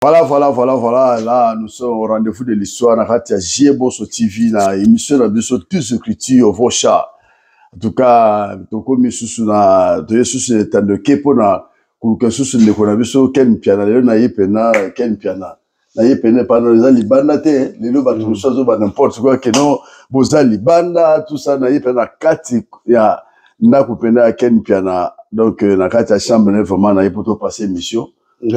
Voilà. Là, nous sommes au rendez-vous de l'histoire. Dans la Jieboso TV, la émission de tous écritures, vos chats. En tout cas, comme sous na, sous temps de Kepona, que sous le coronavirus, Ken Piana, le naïpena, Ken Piana. Naïpena, pas dans les libanda, les lots battus, n'importe quoi, que non, boza libanda, tout ça, naïpena, kati, ya, n'a coupena, Ken Piana. Donc, na kati chambre, vraiment, naïpoto passer mission. Ouais,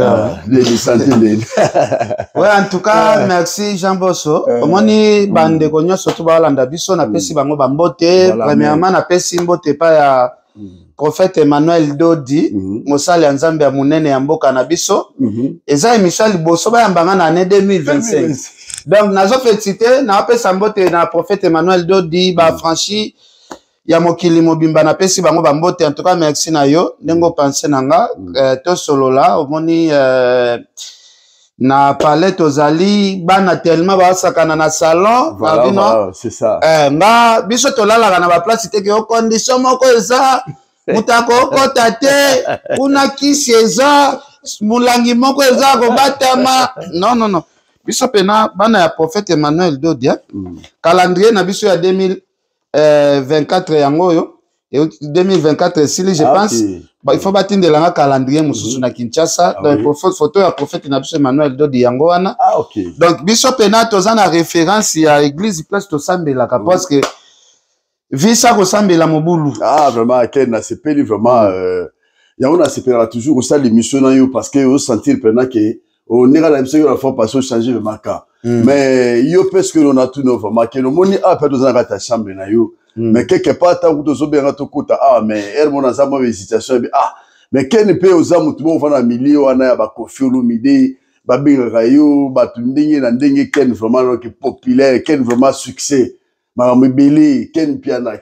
en tout cas, merci Jean Bosso. Omoni bande konyo surtout balanda biso na pesi bango bambote. Premièrement na pesi mbote pa ya prophète Emmanuel Dodi, mosali ya Nzambe ya munene ya mboka na biso. Eza émission liboso ba yambanga na année 2025. Donc nazo féliciter na pesa mbote na prophète Emmanuel Dodi ba franchi ya mokili mobimba na pesi bango bambote. En tout cas merci na yo ndengo pensé nanga to solola omoni na palette ozali bana tellement ba sakana na salon voilà, c'est ça nga biso tolala na ba place te ke condition moko eza mutako ko tate kuna kisi eza mulangi moko eza ko batama non biso pena bana ya prophète Emmanuel Dodi calendrier na biso ya 2024 yango yo 2024 sili je pense il faut battre de la calendrier mususu na Kinshasa donc photo ya prophète na biso Emmanuel Dodi yango wana donc biso pena toza na référence ya église place to sambela parce que visa ko sambela mobulu vraiment ken na sepeli vraiment yango na sepela toujours ça l'émission na yo parce que au sentir pena que on est la mission la fois passée changer le marquant mais yo parce que on a tout nouveau marqué le moni a pas dans ta chambre na yo mais quelque part tant que tu bien to kota mais elle mon ensemble visitation mais ken peut aux amu tout bon va na milieu wana ya ba Koffi Olomide ba binga yo ba tundingi na ndenge ken vraiment qui populaire ken vraiment succès Maramibeli ken piana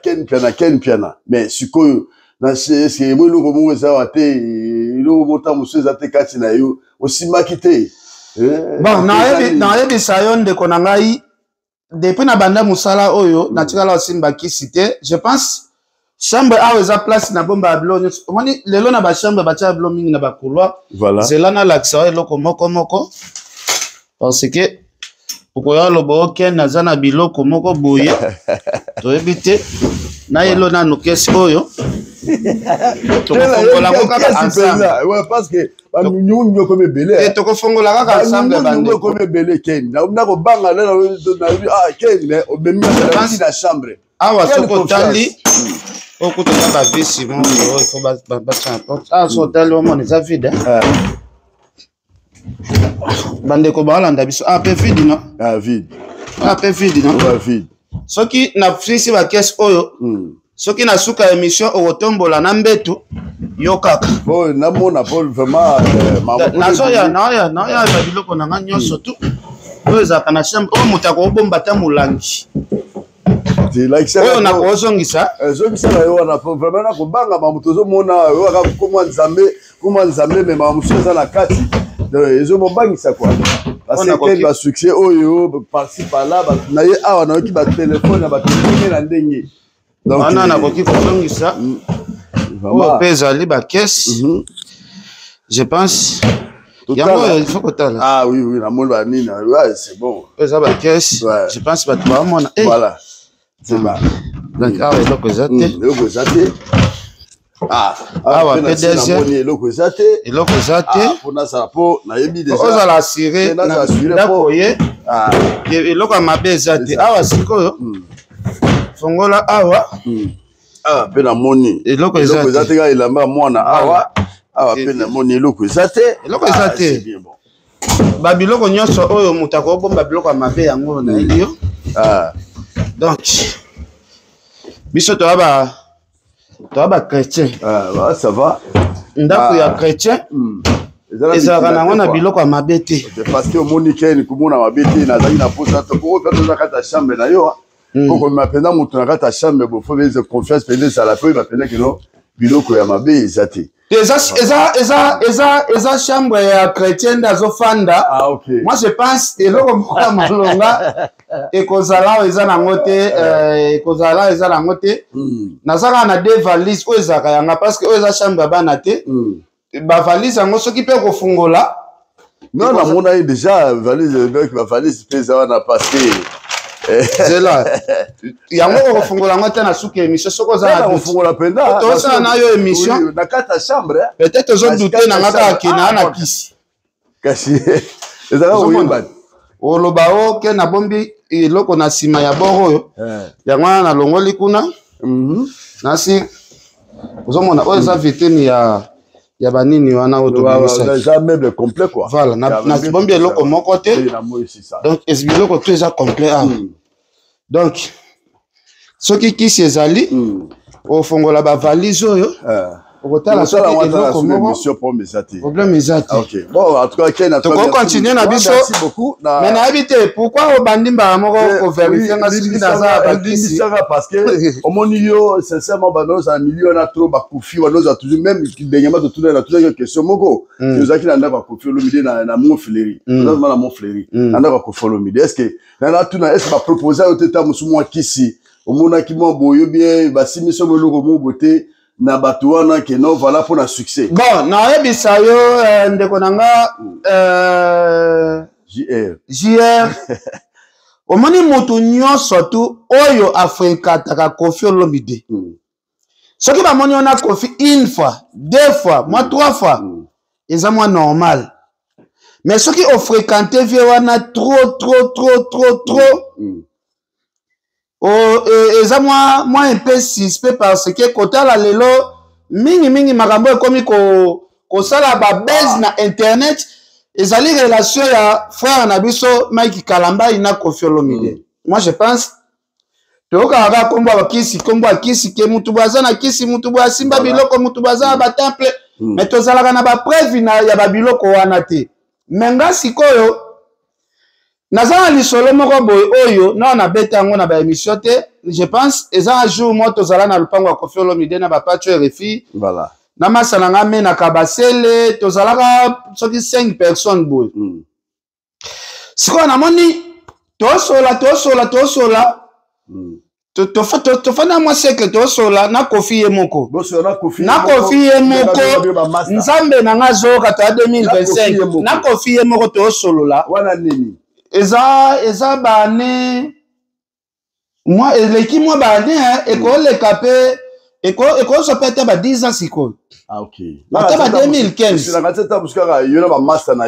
mais sikoyo na c'est moi le comment ça va te lo mota musu za te kati na yo aussi makite bon na yebi sayon de konangai depuis na banda musala oyo na tikala osimba kisite je pense chambre a eza place na bomba blo omoni lelo na ba chambre ba tia blo mingi na ba couloir voilà zelana l'accès eloko moko parce que pourquoi lo bo ken na zana biloko moko boye to ebite na yelo na nokesi oyo to fongola kaka ensemble ouais parce que nous comme belé et to fongola kaka ensemble bande comme belé ken na ko banga na ken o bemi na chambre awa soko tali okutoka ba visi mo il faut ba so tali o mon ça vide bande ko balanda biso pe vide non vide pe vide non vide soki na frisi ba caisse oyo soki na suka émission o tombola na mbetu yo kaka bon na mona Paul vraiment na ya biloko na nga nyonso tu oyo ezaka na chambre oyo mutako obomba ta mulangi oyo na kozongisa zongisa na yo wana vraiment na kobanga mamutozo mona yo aka kuma nzambe me mamusoza na kati ezo mobangisa quoi parce que ba succès oyo par-ci par-là na ye awa na ki ba téléphone na ba téléphone na ndenge donc ana na koki kozongisa vraiment pesa li ba caisse je pense yango il faut que tala oui na mona ba nini ouais c'est bon pesa ba caisse je pense ba tu ba mona voilà c'est ba donc eloko ezate awa PDG eloko ezate pona ça po na yebi déjà ozala assuré na koye eloko mabe ezate awa sikoyo fongola awa pe na moni eloko ezate ga ilamba mwana awa pe na moni eloko ezate ba biloko nyonso oyo mutako obomba biloko mabe yango na elio donc biso to ba chrétien ça va ndako ya chrétien ezalaka nango na biloko ya mabe te parce que omoni keni komona mabe te nazali na posa to poko pe toza kata chambre na yo poko mapenda mutu na kata chambre bo fo beze confiance pende ça la peu mapenda kino biloko ya mabe ezate eza chambre ya chrétien d'azofanda moi je pense eloko moko ya malonga ekozala eza nango te nazaka na deux valises oyo ezaka yanga parce que oyo eza chambre ya bana te ba valise yango soki pe kofungola Non, on a déjà valise ma valise pèse on a passé. C'est là. Il y a un fongola ngata na suki émission soko za on fongola penda. To ça na yo émission. Na kata chambre. Peut-être aux autres douter na ngata kina na kisi. Kasi. Ezala oyimba. Olobao ke na bombi eloko na sima ya boro yo. Ya ngwana na longoli kuna. Nasi ozomona oyo za viteni ya banini wana autobus ça meuble complet quoi voilà na bombi eloko moko te donc ezbiloko to eza complet donc soki kisi ezali ofongola ba valise oyo okotala soki eloko moko problème ezati OK bon en tout cas Ken a continuer na biso merci beaucoup mais na habité pourquoi obandi mbala moko ko vérifier nga soki naza ba kisi parce que au monio sincèrement banos en milieu na trop ba kufi banos a toujours même dernièrement de tourner la toujours question moko nous a qui na ba kufi le midi na mon fléri na mon fléri na ba kufi le midi est-ce que na tout na est-ce ba proposer au teta musumo kisi au mona ki mo boyo bien ba simiso mo logo mo beauté na batuana ke non voilà pour un succès bon na yebisa yo ndeko nanga JR omoni mutu nyonso tu oyo afrekataka Koffi Olomide soki bamoni ona Koffi une fois deux fois moi trois fois eza moi normal mais soki ofréquente vie wana trop eza moi un peu suspect parce que kotala lelo mingi makambo ekomi ko sala ba base na internet ezali relation ya frère na biso Mike Kalamba ina Koffi Olomide moi je pense toka ga kombo akisi ke mutu baza na kisi mutu ba simba biloko mutu baza ba temple mais tozalaka na ba preuve na ya ba biloko wana te menga sikoyo nazana lisolo moko boy oyo na beta ngo na ba émission te je pense eza un jour mo tozala na lupango ya Koffi Olomide na ba patcho RFI voilà na masala nga me na kabasele tozalaka soki 5 personnes boy sikoyo namoni tosola tofana mwa seke tosola na Koffi ye moko nzambe na nga zoka to 2025 na Koffi ye moko tosolola wana nini eza bane moi eleki moi bane ekoleka pe ekozwa te ba 10 ans sikoyo OK ata ba 2015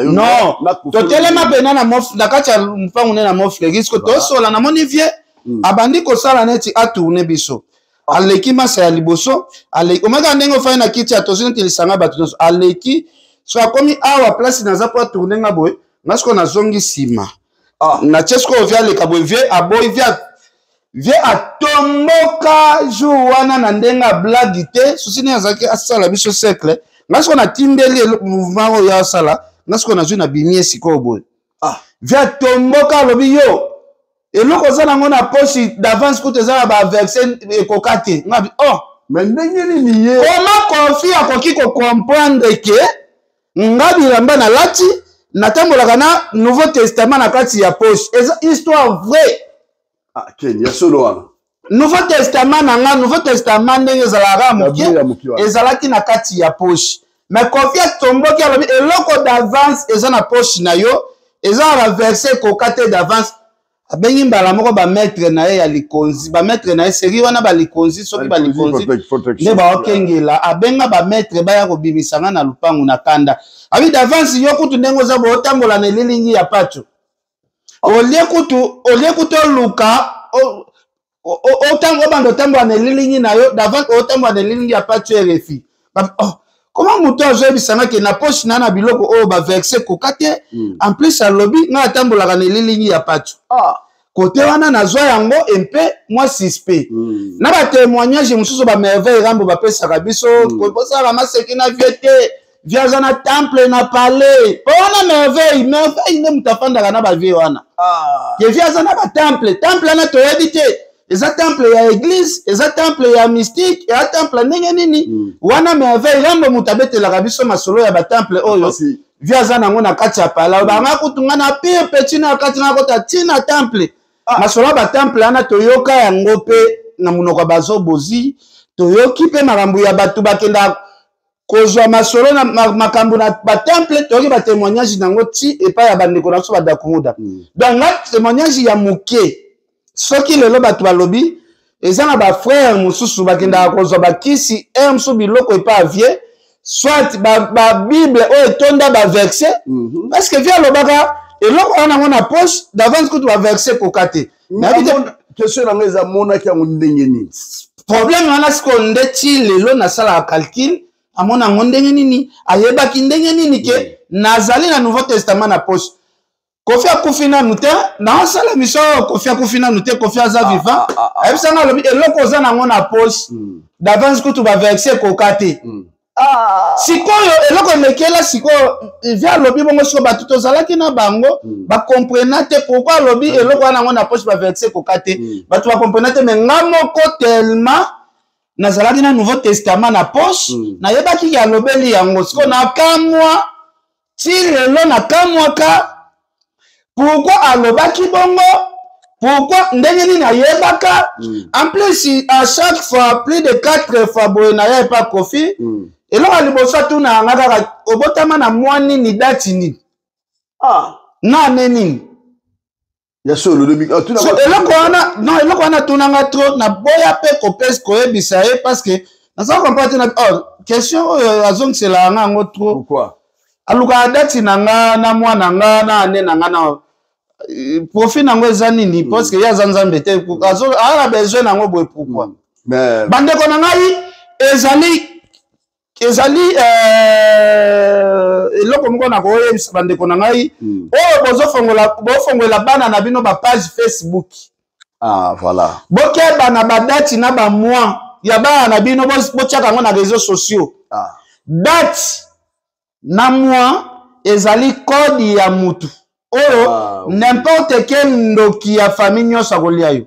non totelema pena na kati ya mpangu ne na mofle siko tosola namoni vie abandi kosala neti atourne biso aleki masa ya liboso aleki omaka ndenge ofai na kiti ya tozini telisanga bato nyonso aleki so akomi awa place naza po atourne nga boye nga siko nazongi nsima na tie siko ovia aleka boye vie aboyi vie atomboka jour wana na ndenge ablagi te sosi ndenge azalaki asala biso cercle nga siko natindeli mouvement oyo asala nga siko nazwi na bimie sikoyo boye vie atomboka alobi yo eloko oza nango na poche d'avance kutu eza na baverse ekoka te ngabi mais ndenge nini ye koma Koffi akoki kocomprendre ke nga bilamba nalati natambolaka na nouveau testament na kati ya poche eza histoire vrai Ken ya solo wana nouveau testament na nga nouveau testament ndenge ezalaka moke ezalaki na kati ya poche mais Koffi atomboki alobi eloko d'avance eza na poche na yo eza na baverse ekoka te d'avance abengi mbala moko ba maître na ye ya likonzi ba maître na ye seri wana ba likonzi soki ba likonzi nde ba okengela abenga ba maître baya kobimisanga na lupangu na kanda abi d'avance yo kutu ndengo za bo tambola na lilingi ya pacho olie kutu luka otango bando tambola na lilingi na yo d'avance otambola na lilingi ya pacho RFI comment muto azoyebisanga ke na poche na biloko oyo baverse koka te en plus alobi nga atambolaka na lilingi ya pacho kote wana nazwa yango mpe mwa suspect na batémoignage mosusu bamerveille rambo bapesaka biso kosalaka maseki na vie te vie aza na temple na palais mpo wana merveille nde moto afandaka na bavie wana ke vie aza na batemple wana toyebi te eza temple ya église eza temple ya mystique eza temple ndenge nini wana merveille rambo moto abetelaka biso masolo ya batemple oyo vie aza nango na kati ya pala banga kutunga na pire petit na kati na kota tina temple masolo ya batemple wana toyoka yango mpe na monoko bazobozi toyoki mpe makambo ya bato bakenda kozwa masolo na makambo na batemple toki ba témoignage nango ti epa ya bandeko na so badakuda donc na témoignage ya muke soki lelo bato balobi eza na ba frère mususu bakenda kozwa bakisi musu biloko epa avie soit ba bible o etonda ba verset parce que via lobaka eloko wana ngona poche d'avance que tu vas verser kokate na bite question na ngeza mona ki yango ndenge nini problème wana siko ndeti lelo na sala calcul amona ndenge nini ayebaki ndenge nini ke nazali na Nouveau Testament na poche Kofi akufina nute na sala mission Kofi akufina nute Kofi aza vivant ayebisanga lobi eloko za nango na poche d'avance que tu vas verser kokate sikoyo eloko lekela sikoyo via lobi bongo siko batu tozalaki na bango ba comprendre te pourquoi lobi eloko wana ngo na poche ba verser kokate batu ba comprendre te mais ngamoko tellement nazalaki na Nouveau Testament na poche na yebaki ya lobeli yango siko na kamwa ti lelo na kamwa ka pourquoi alobaki bongo pourquoi ndenge nini ayebaka en plus à chaque fois plus de 4 fois boye na ya pas Kofi eloko liboso tuna ngaka obotama na mwani ni dati ni na neni ya solo le micro tuna eloko wana non eloko wana tuna nga trop na boya pe kopes ko ebisa e parce que na ça comprendre na question azong c'est la nga ngo trop pourquoi aluka dati na nga na mwana nga na ane na nga na profit nango ezani ni parce que ya zanzambe te azo ala besoin nango boy pourquoi mais bande ko na ngai ezali eloko moko na koyebisa bandeko na ngai oyo bofongola bana na bino ba page Facebook voilà bokeba na badati na ba mois ya bana na bino botiaka yango na réseaux sociaux date na mois ezali code ya mutu oyo n'importe quel ndoki ya famille nyonso akolia yo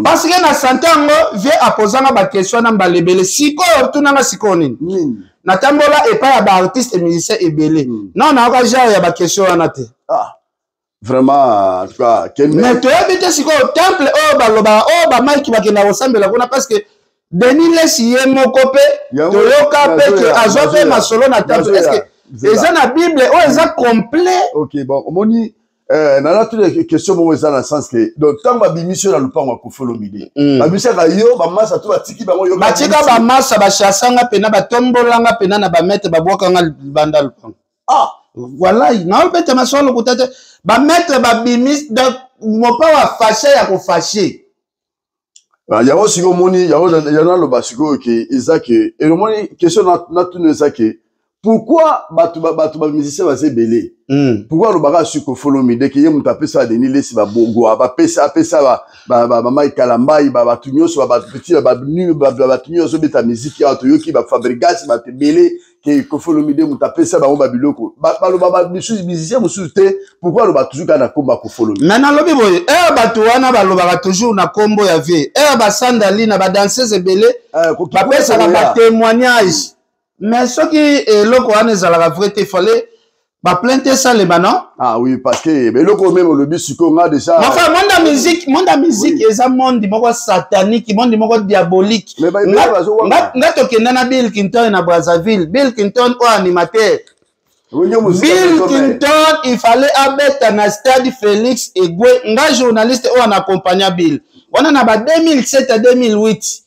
parce que na santé yango vie aposanga bakestion na mbalebele sikoyo tunanga sikoyo nini natambola epai ya baartiste musicien ebele non nayoka genre ya bakestion wana te vraiment en tout cas mais toyebi te sikoyo temple oyo baloba oyo bamaiki bakenda kosambela kuna parce que Denis lesi ye moko mpe toyoka mpe ke azwa mpe masolo na temple est-ce que eza na bible oyo eza complet ok bon omoni nana toutes les questions mo eza na sens que donc tant ba bimission na lupango akofolomide ba bisaka yo ba massa to batiki bango yo batika ba massa ba chassanga pena ba tombolanga pena na ba maître ba bwakanga libanda lupango voilà na bete masolo kutata ba maître ba bimis donc mo pa wa fâché ya ko fâché yango siko moni yango yana lo basiko ke ezake et le moni question na tout ça que pourquoi batu ba musicien ba sebele pourquoi lo baka su ko follow me de ke ye mutu apesa Denis lesi ba bongo ba pesa ba mama Kalambai ba batu nyonso ba petit ba nu ba batu nyonso beta musique ya to yoki ba fabrication ba tebele ke ko follow me de mutu apesa ba ba biloko ba lo ba musicien musu te pourquoi lo ba toujours kana komba ko follow me maintenant lobi boye batu wana ba lo ba toujours na kombo ya vie ba sandali na ba danseuse ebele ba pesa na ba témoignage mais ce qui est le Coran est à la vérité, il fallait plainte ça les non? Oui, parce que mais le même le but c'est qu'on a déjà. Enfin, monde musique, est un monde satanique, monde diabolique. Mais ngato kenda Bill Clinton na Brazzaville, Bill Clinton au animateur. Bill Clinton, il fallait abattre na stade Félix Egwe, nga journaliste ou en accompagnant Bill. On en a 2007 à 2008.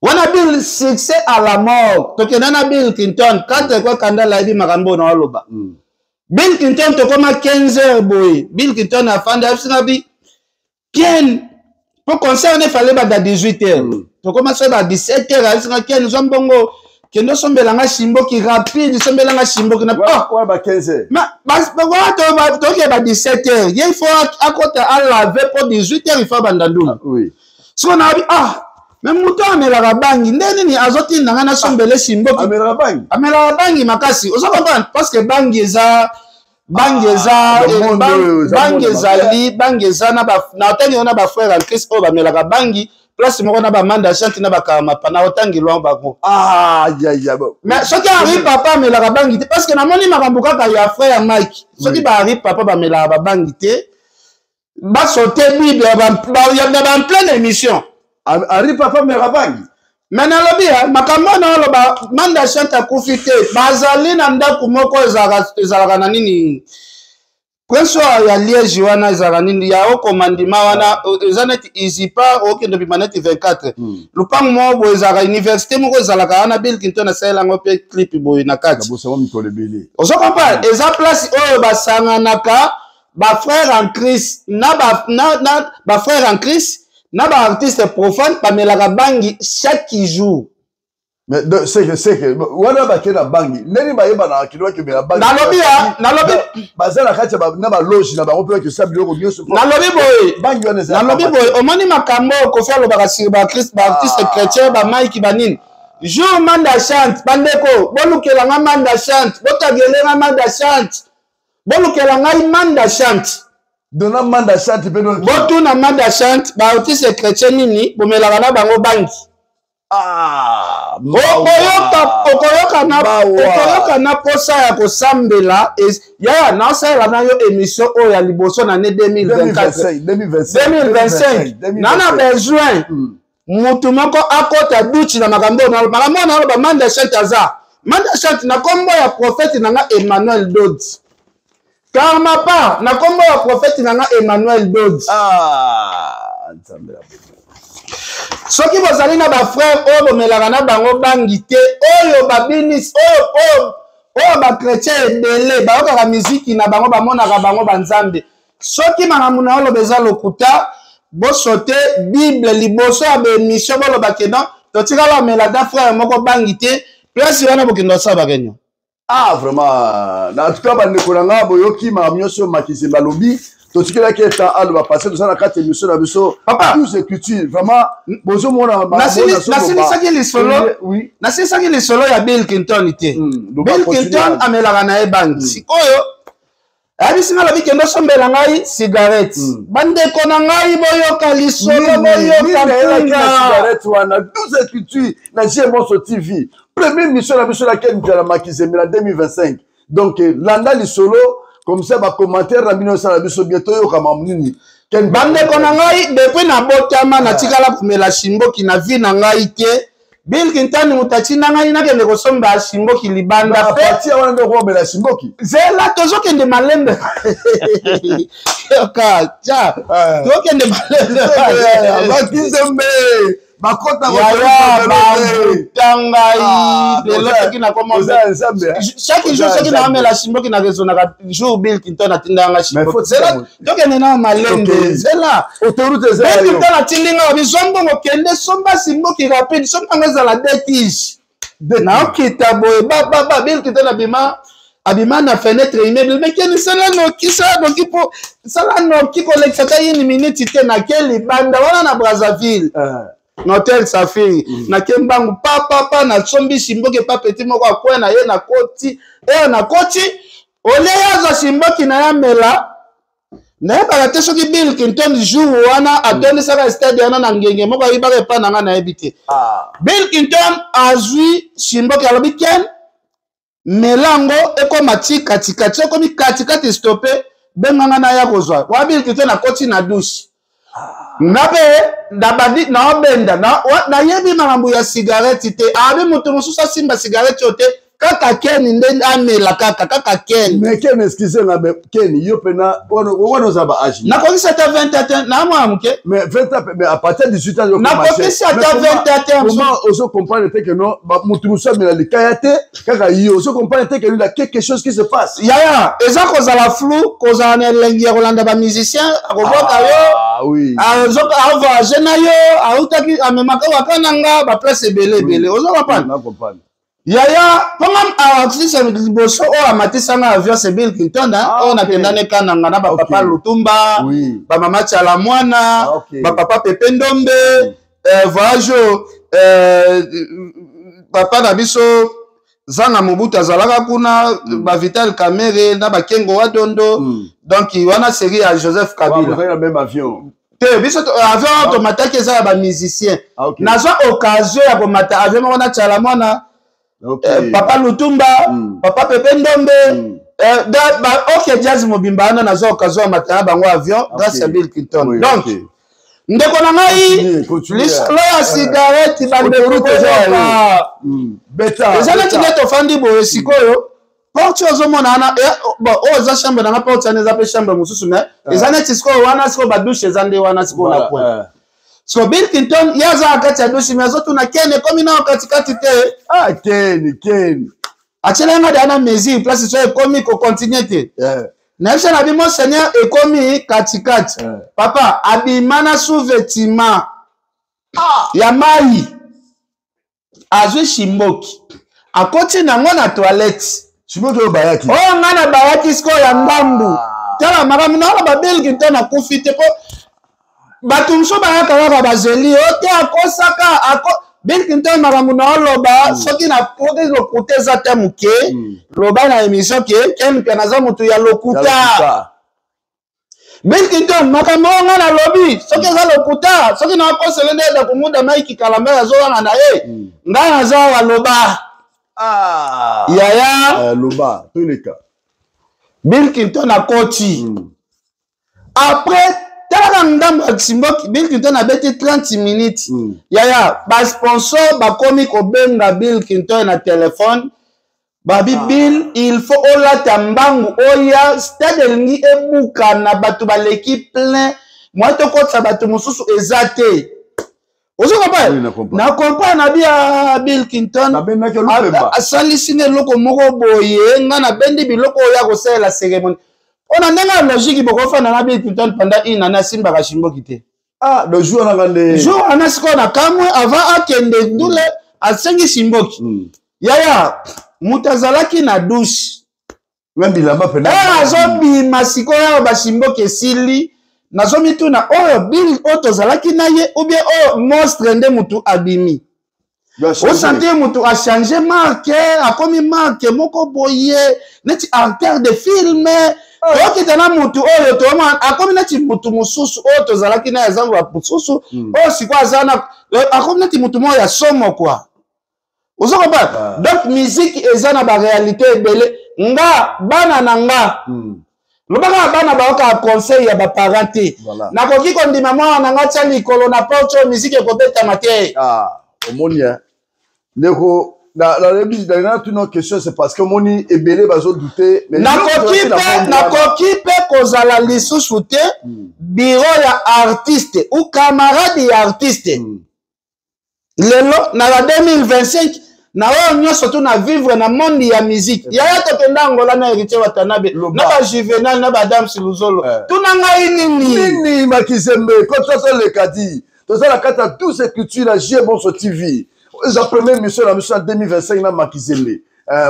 On a Bill succès à la mort. Donc, on a Bill Clinton. Quand tu as kanda la ibi marambo na oloba. Bill Clinton, tu comme 15 heures, boy. Bill Clinton a fait des Ken, pour concerner, il fallait à 18 heures. Tu commences à 17 heures. Ken, nous sommes bongo. Ken, nous sommes belanga chimbo qui rapide. Nous sommes belanga chimbo qui n'a pas. Ouais, 15 heures. Mais, tu as 17 heures. Il faut à côté à laver pour 18 heures. Il faut abandonner. Oui. Ce qu'on a dit, même muto amela bangi ndeni ni azoti nangana sombele simbo amela bangi makasi ozo comprendre parce que bangi eza na ba na otangi na ba frère en Christ o ba mela bangi place moko na ba manda chante na ba kama pa na otangi lwa bango ya mais soki ari papa amela bangi te parce que na moni makambo kaka ya frère Mike soki ba ari papa ba mela bangi te ba sauter bible ba en pleine émission Ari papa mera bangi. Mais nalobi makambo na oloba manda chante akufi te bazali na ndako moko ezalaka na nini Prince ya Liège wana ezalaka nini ya okomandima wana eza neti izipa okende bima neti 24 lupango moko boye ezalaka université moko ezalaka wana Bill Clinton asayelango mpe clip boye na kati ozo comprendre eza place oyo basanganaka bafrère en Christ na bafrère en Christ na ba artiste profane bamelaka bangi chaque jour. Mais c'est que wana ba kena bangi neni ba yeba na kilwa ke mela bangi nalobi bazala kati na ba loge na ba rompeur que ça biloko bien se nalobi boy bangi wana za nalobi boy omoni makambo ko faire le bakasi ba Christ ba artiste chrétien ba Mike banine jour manda chante bandeko bolukela nga manda chante botagelenga manda chante bolukela ngai manda chante dona manda chante pe don botu na manda chante ba artiste chrétien nini bomelaka na bango bangi okoyoka na posa ya kosambela yaya naosalela na yo émission oyo ya liboso na ne 2025 nana besoin mutu moko akota duchi na makambo naloba manda chante aza manda chante na kombo ya prophète nanga Emmanuel Dodi karma pa na kombo ya prophète nanga Emmanuel Dodi soki bozali na bafrère oyo bomelaka na bango bangi te oyo babinis oyo bakretien ebele bayokaka miziki na bango bamonaka bango banzambe soki makambo na oloba eza lokuta bosote bible liboso ya bemission bolobake non totikala bamela ta frère moko bangi te place wana bokende osala bakenya vraiment na tout cas bandeko na nga boyoki makambo nyonso makisi balobi totikelaki eta aloba passé toza na kati émission na biso plus écriture vraiment bozomona nasilisaki lisolo ya Bill Clinton te Bill Clinton amelaka na ye bangi sikoyo abisinga lobi kende osombela ngai cigarette bandeko na ngai boyoka lisolo boyoka cigarette wana 12 écriture na GMOSO TV première mission na biso laquelle nous allons makizemela 2025 donc landa lisolo comme ça ba commentaire na bino sala biso bientôt yo kama munini ken bande kona ngai depuis na botama na tikala kumela shimboki na vi na ngai te Bill Clinton mutachi na ngai na kende kosomba shimboki libanda pe parti wana ndo ko bela shimboki zela tozo kende malembe yoka cha to kende malembe bakizembe bakota tangai lelo toki na commencer chaque jour soki na amela shimboki na rezonaka jour Bill Clinton atindanga shimboki zela tokende na malembe zela autoroute zela Bill Clinton atindinga bizombongo kende somba shimboki rapide somba ngeza la detige na okita boye baba Bill Clinton abima na fenêtre immeuble mais keni sala noki po sala noki kolekisa yini minute te na keli banda wana na Brazzaville Notel Safiri na kembangu papa na sombi shimboki pa petit moko akwe na ye na koti na koti ole yaza shimboki na yamela na yeba te soki Bill Clinton jour wana atoni saka stade wana na ngenge moko yibaka pa nanga na yebite Bill Clinton azui shimboki alobi ken melango ekoma katikati ekomi katikati stoppe benganga na ya kozwa wa Bill Clinton na koti na douche nabe dabadi na obenda na yebi makambo ya cigarette te abi mutu mususa simba cigarette yote kaka Ken nde amela kaka Ken mais Ken excusez na Ken yo pena wono za ba âge na kokisa ta 21 na mwamuke mais 20 mais à partir de 18 ans yo na kokisa ta 21 comment oso comprendre que non mutu musa mela likayate kaka yo oso comprendre que il y a quelque chose qui se passe yaya eza kozala flou kozala na lengi ya kolanda ba musicien akoboka yo oui azoka avoage na yo autaki amemaka wakananga ba place ebele ozo comprendre yaya pongam artiste liboso o amatisanga avion c'est Bill Clinton on a kendane kananga na ba papa Lutumba ba mama Chala Mwana ba papa Pepe Ndombe voyage papa na biso Zanga Mobutu azalaka kuna ba Vital Kamerhe na ba Kengo Wadondo donc wana série à Joseph Kabila le même avion te biso avion automatique eza ba musicien nazo occasion ya komata avion wana Chala Mwana papa Lutumba papa Pepe Ndombe ok jazz mobimba na nazo occasion matana bango avion grâce à Bill Clinton donc ndeko na ngai lisolo ya cigarette bandeko beta eza neti nde tofandi boye sikoyo porte ozomona ana oyo eza chambre nanga porte wana eza mpe chambre mosusu me eza neti sikoyo wana sikoyo badushe eza nde wana sikoyo na point so Bill Clinton ye aza na kati ya dushe me azotuna kene ekomi nao katikati te kene atyelenga de ana mesure place so ekomi kocontinue te nayebi na bimo seigneur ekomi katikati papa abima na sous-vêtement ya mai azwi shimboki akoti nango na toilette shimboki oyo bayaki oyo nga na bayaki sikoyo ya ndambu tala makambo naona baBill Clinton akufi te po bato mosusu bayaka kaka bazeli o te akosaka Bill Clinton makambo na oloba soki na kote lokuta eza te moke loba na émission ke ken mpe naza motu ya lokuta Bill Clinton makambo oyo nga na lobi soki eza lokuta soki na akosele nde eda komunda maiki kalamba azowanga na ye ngai naza wa loba yaya loba toleka Bill Clinton akoti après talaka ndambo ya simboki Bill Clinton abeti 30 minutes yaya basponsor bakomi kobenga Bill Clinton na telefone babi Bill il faut olata mbangu oya stade elingi ebuka na bato baleki plein moi tokotisa bato mosusu eza te ozo na comprendre na bia Bill Clinton asalisi ne eloko moko boye nga na bendi biloko oya kosalela cérémonie on a ndenge logique bokofanda na Bill Clinton pendant une année asimbaka shimboki te le jour na ngande jour ana siko na kamwe avant akende ndule asengi shimboki yaya mutu azalaki na douche bilamba pena azobima sikoyo bashimboki esili nazomituna oyo Bill oyo tozalaki na ye ou bien oyo monstre nde mutu abimi osante mutu achange marke akomi marke moko boye neti acteur de film okita na mutu oyo toma akomi neti mutu mosusu oyo tozalaki na ezango ya mosusu oyo sikoyo aza na akomi neti mutu moko ya somo kwa ozokoba donc musique eza na baréalité ebele nga bana na nga lobaka bana baoka conseil ya baparent te nakoki kondima mwana na nga tia likolo na porte oyo musique ekobetama te omoni ndeko na tuna question c'est parce que moni ebele bazodouter nakoki mpe kozala lisusu te bureau ya artiste ou camarade ya artiste lelo na la 2025 na oyo nyonso tu na vivre na monde ya musique yaya tokenda Angola na héritier Watanabe na ba Juvenal na ba Adam Siluzolo tuna ngai nini Makizembe kototo le kadi tozala kata tous ces cultures la Jebonso TV za première mission la mission en 2025 na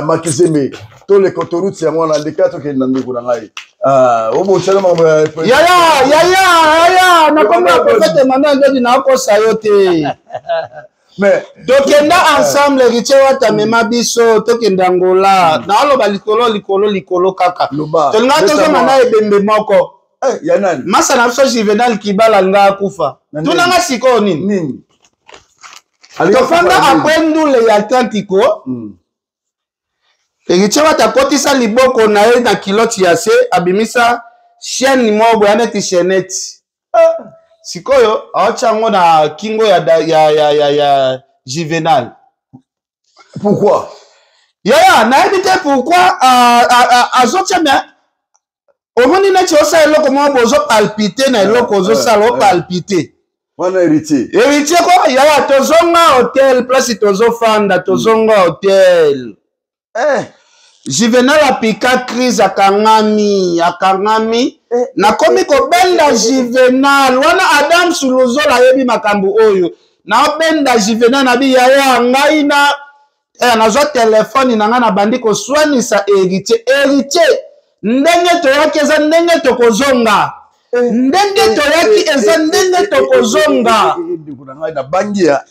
Makizembe to le kotoroute ya mwana ndekato ke na ndeko na ngai obo chala yaya na komba prophète Emmanuel ndodi na kosa yote mais tokenda ensemble héritier Watamema biso tokenda Angola na aloba likolo kaka tolinga tozoma na ebembe moko ya nani masa na biso Juvenal Kibala nga akufa tunanga siko nini tofanda après ndule ya Atlantiko héritier Watakotisa liboko na ye na kiloti ya se abimisa chaîne mobo ya neti chaînette sikoyo aochango na kingo ya Juvenal. Pourquoi? Na évité pourquoi azotia mais omoni na ti osa eloko mo bozo palpiter na eloko ozo sala o palpiter. Wana héritier. Héritier ko yaya tozonga hotel place tozo fanda tozonga hotel. Juvenal apika crise akangami na komi ko benda Juvenal wana Adam Suluzola yebi makambu oyo na benda Juvenal na bi yaya ngai na nazo telefone na nga na bandi ko swanisa héritier ndenge toyaki eza ndenge tokozonga ndenge toyaki eza ndenge tokozonga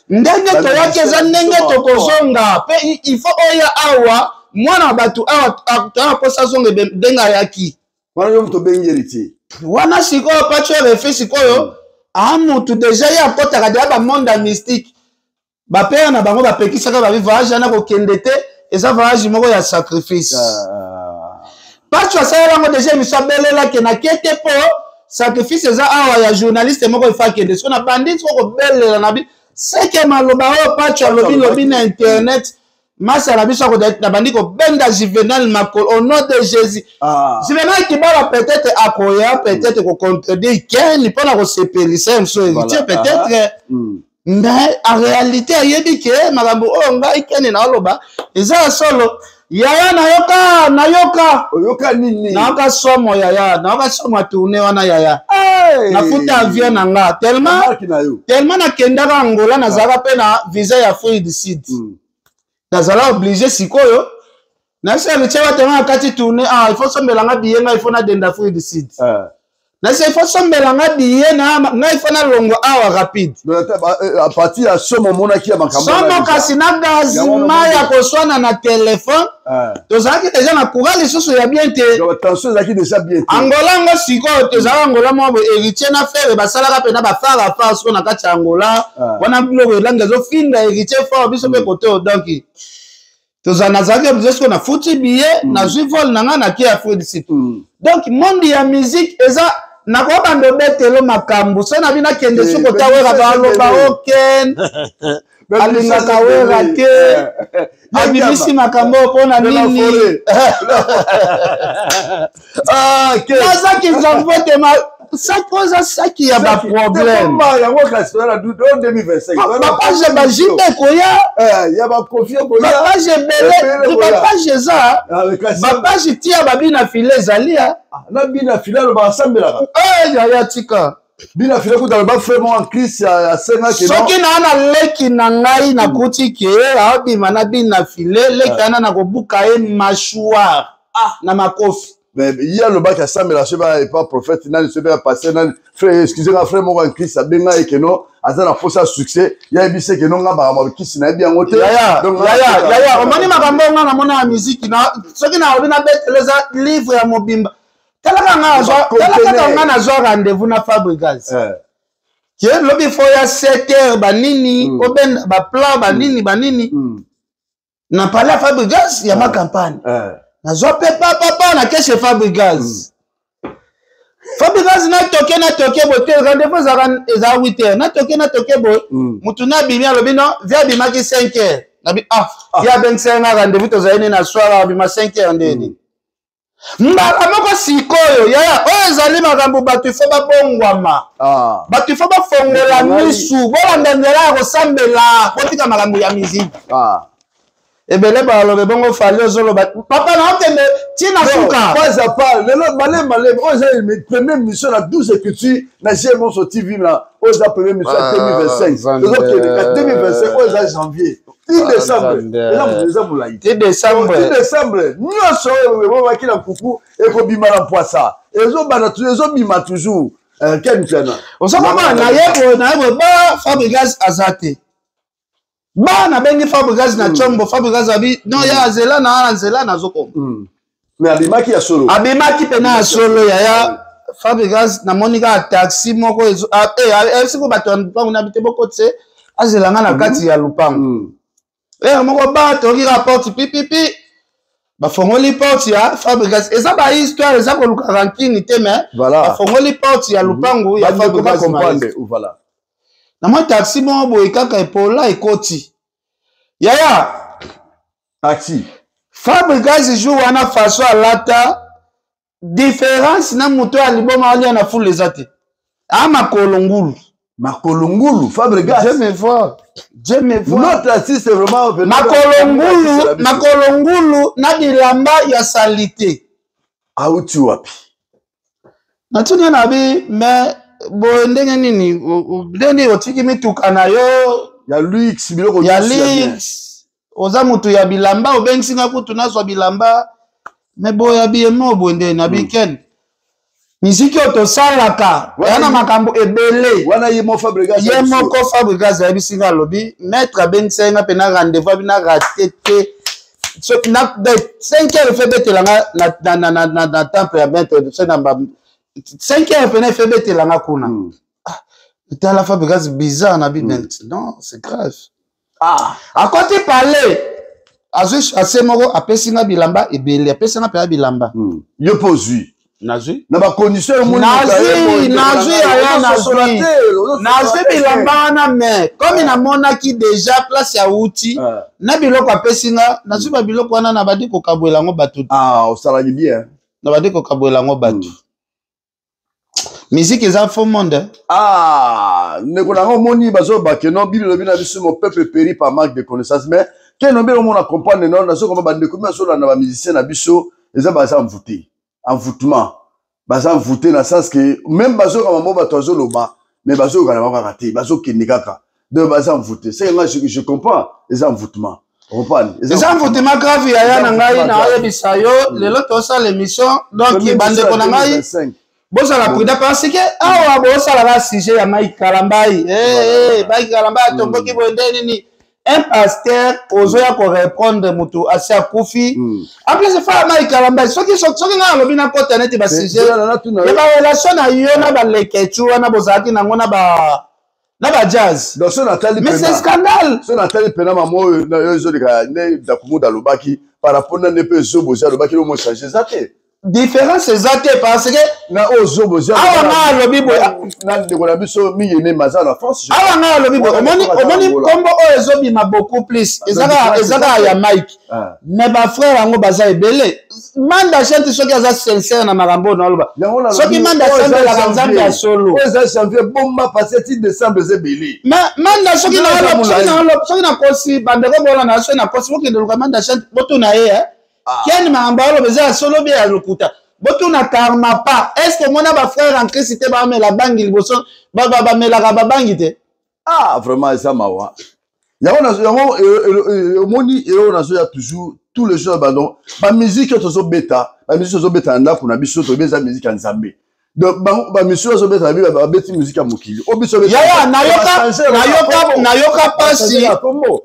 ndenge toyaki eza ndenge tokozonga pe il faut oya awa mwana batu awa posa zonge denga yaki wana yo mto bengi héritier wana sikoyo pacho refe sikoyo mutu deja ya kotaka deya ba monde mystique bapere na bango bapekisaka babi voyage na kokende te eza voyage moko ya sacrifice pacho asayelango deja émission abelelaki na kete po sacrifice eza awa ya journaliste moko ifa kende so na bandit ko belela na bi seke maloba o pacho lobi na internet masa na biso ko na bandit ko benda Juvenal Makolo au nom de Jésus. Juvenal qui va peut-être akoya peut-être ko contredire Ken pona ko sepelisa so héritier peut-être mais en réalité ayebi ke makambo o ngai Ken na loba eza solo yaya nayoka oyoka nini nayoka somo yaya nayoka somo tourner wana yaya nafuta avion nanga tellement nakendaka Angola nazala pe na visa ya Afrique du Sud nazala obligé sikoyo nasa bichewa tellement kati tourner il faut sombelanga billet nga il faut na denda Afrique du Sud nasa il faut sombelanga billet na nga il faut na longo awa rapide à partir à ce moment là qui a makambo somo kasi na gazima ya koswana na téléphone tozalaki déjà na courant lisusu ya bien te donc attention ezalaki déjà bien te Angola ngo sikoyo tozala Angola mo héritier na frère basalaka pe na bafara fara so na kati ya Angola wana biloko elanga ezofinda héritier fort biso pe kote donc tozala nazalaki obligé siko na futi billet na zwi vol na nga na ki Afrique du Sud donc monde ya musique eza nakoba bando betelo makambo so na bina kende siko tawera baloba oken alingaka wera te abimisi makambo mpona nini nazaki nzambe te sakoza saki ya baproblème bapage bajite koya bapage ebele bapage eza bapage tia babina file ezalia na bina file alobaka asambelaka yaya tika bina file kuta aloba vraiment en crise asengaki soki naa na leki na ngai nakuti ke aobima na bina file leki ana na kobuka ye mâchoire na makofi mais il y a le bac à ça mais là je vais pas prophète nani se va passer nani frère excusez-moi frère mon Christ abenga et que non azana fosa succès il y a bise que non ngaba ma kisi na bien ngote donc yaya omani makambo nga na mona ya musique na soki na obina beteleza livre ya mobimba talaka nga na zo rendez-vous na Fabregas ke lobi fo ya 7h banini oben ba plan banini na pala Fabregas ya ma campagne nazo pe papa na keshe Fabregas Fabregas na toke bo te rendez-vous za 8h na toke bo mutu na bimi alobi no via bima ki 5h na bi via 25 na rendez-vous to zaine na soir bima 5h ndeni mbaka moko sikoyo yaya oyo ezali makambo bato ifo babongwama bato ifo bafongola misu bolanda nzela ya kosambela kotika makambo ya miziki ebele balobe bongo fali ozoloba papa na okende tina suka pas à part lelo malé oza première mission na 12 écritures na GMO sur TV là oza première mission 2025 donc le 2025 oza janvier 10 décembre là vous les amulaï 10 décembre nyonso oyo ba kila kuku ekobima na poisa ezo bima toujours quel plan osakoma na yebo ba Fabregas azate ba na bengi Fabregas na chombo Fabregas abi no ya zela na nzela na zoko mais abimaki ya solo pena ya solo ya Fabregas na monika taxi moko ezo siko bato mpango na bite boko tse azela na kati ya lupango moko ba toki rapport pipipi ba fongoli porte ya Fabregas eza ba histoire eza ko luka ranking te mais ba fongoli porte ya lupango ya Fabregas comprendre ou voilà na moi taxi bon boy kaka epola ekoti yaya taxi Fabregas joue wana façon alata différence na moto ya liboma ali na full ezate makolongulu Fabregas je me vois notre artiste c'est vraiment makolongulu na bilamba ya salite auti wapi natuni na bi mais bo ndenge nini ndeni otiki mituka na yo ya Lux biloko ya Lux oza mutu ya bilamba obengisinga kutu nazwa bilamba me bo ya biemo bo ndeni na biken miziki otosalaka yana makambo ebele wana yemo Fabregas ya bisinga lobi maître abengisinga pena rendez-vous bina raté te so na 5h fait betelanga na temple ya maître de senamba 5h pena fait betelanga kuna la Fabregas bizarre na biment non c'est grave à côté parler azui assez moko apesinga bilamba ebele apesinga pe bilamba yo pozui Nazui. Na ba condition Nazui bilamba na mais comme ina mona ki déjà place ya outil na biloko apesinga nazui ba biloko wana na badi ko kabwela ngo batu. Ah, au salagi bien. Na badi ko kabwela ngo batu. Musique eza faux monde. Ah, ne connaissons moni bazo bakeno bilo bina biso mon peuple périt par manque de connaissances mais que non bien on a comprendre non na so comme bande comme so na ba musicien na biso eza baza envoûté. Envoûtement. Baza envoûté dans le sens que même bazo comme mo bato zo loba mais bazo kana ba raté bazo kenekaka. De baza envoûté. C'est là je comprends les envoûtements. Comprendre. Les envoûtements grave ya na ngai na yebisa yo lelo to sa l'émission donc bande ko na ngai. Bosa la prida parce que awa bosa la sujet ya Mike Kalambai Mike Kalambai tomboki bonde nini un pasteur ozoya ko répondre mutu asa kufi en plus fa Mike Kalambai soki nga lobi na kota neti ba sujet ya ba relation na yo na ba lekechu na bozaki na ngona ba jazz donc so Nathalie mais c'est scandale so Nathalie pena mamo na yo zo de ne da kumuda lobaki par rapport na ne pe zo boza lobaki no mo changer zate différence exacte parce que na ozobo zia awa na lobi bo na ndeko na biso mi yene maza na France awa na lobi bo omoni kombo o ezobi ma beaucoup plus ezaka ya Mike mais ba frère yango baza ebele manda chante soki aza sincère na makambo na loba soki manda chante la nzambe ya solo eza janvier bomba passé 10 décembre ezebele mais manda soki na kosi bandeko bola na soki na kosi boki de manda chante boto na ye Ken Mambalo beza solo bien à l'okuta. Boto na karma pas. Est-ce que mon ba frère en Christ te ba me la bangi liboso ba me la bangi te? Ah vraiment ça mawa. Yamo moni ero na zo ya toujours tous les jours bandon. Ba musique to zo beta, ba musique zo beta nda kuna biso to beza musique en Zambie. Donc ba musique zo beta ba beti musique à mokili. Obiso beta. Ya nayoka pasi.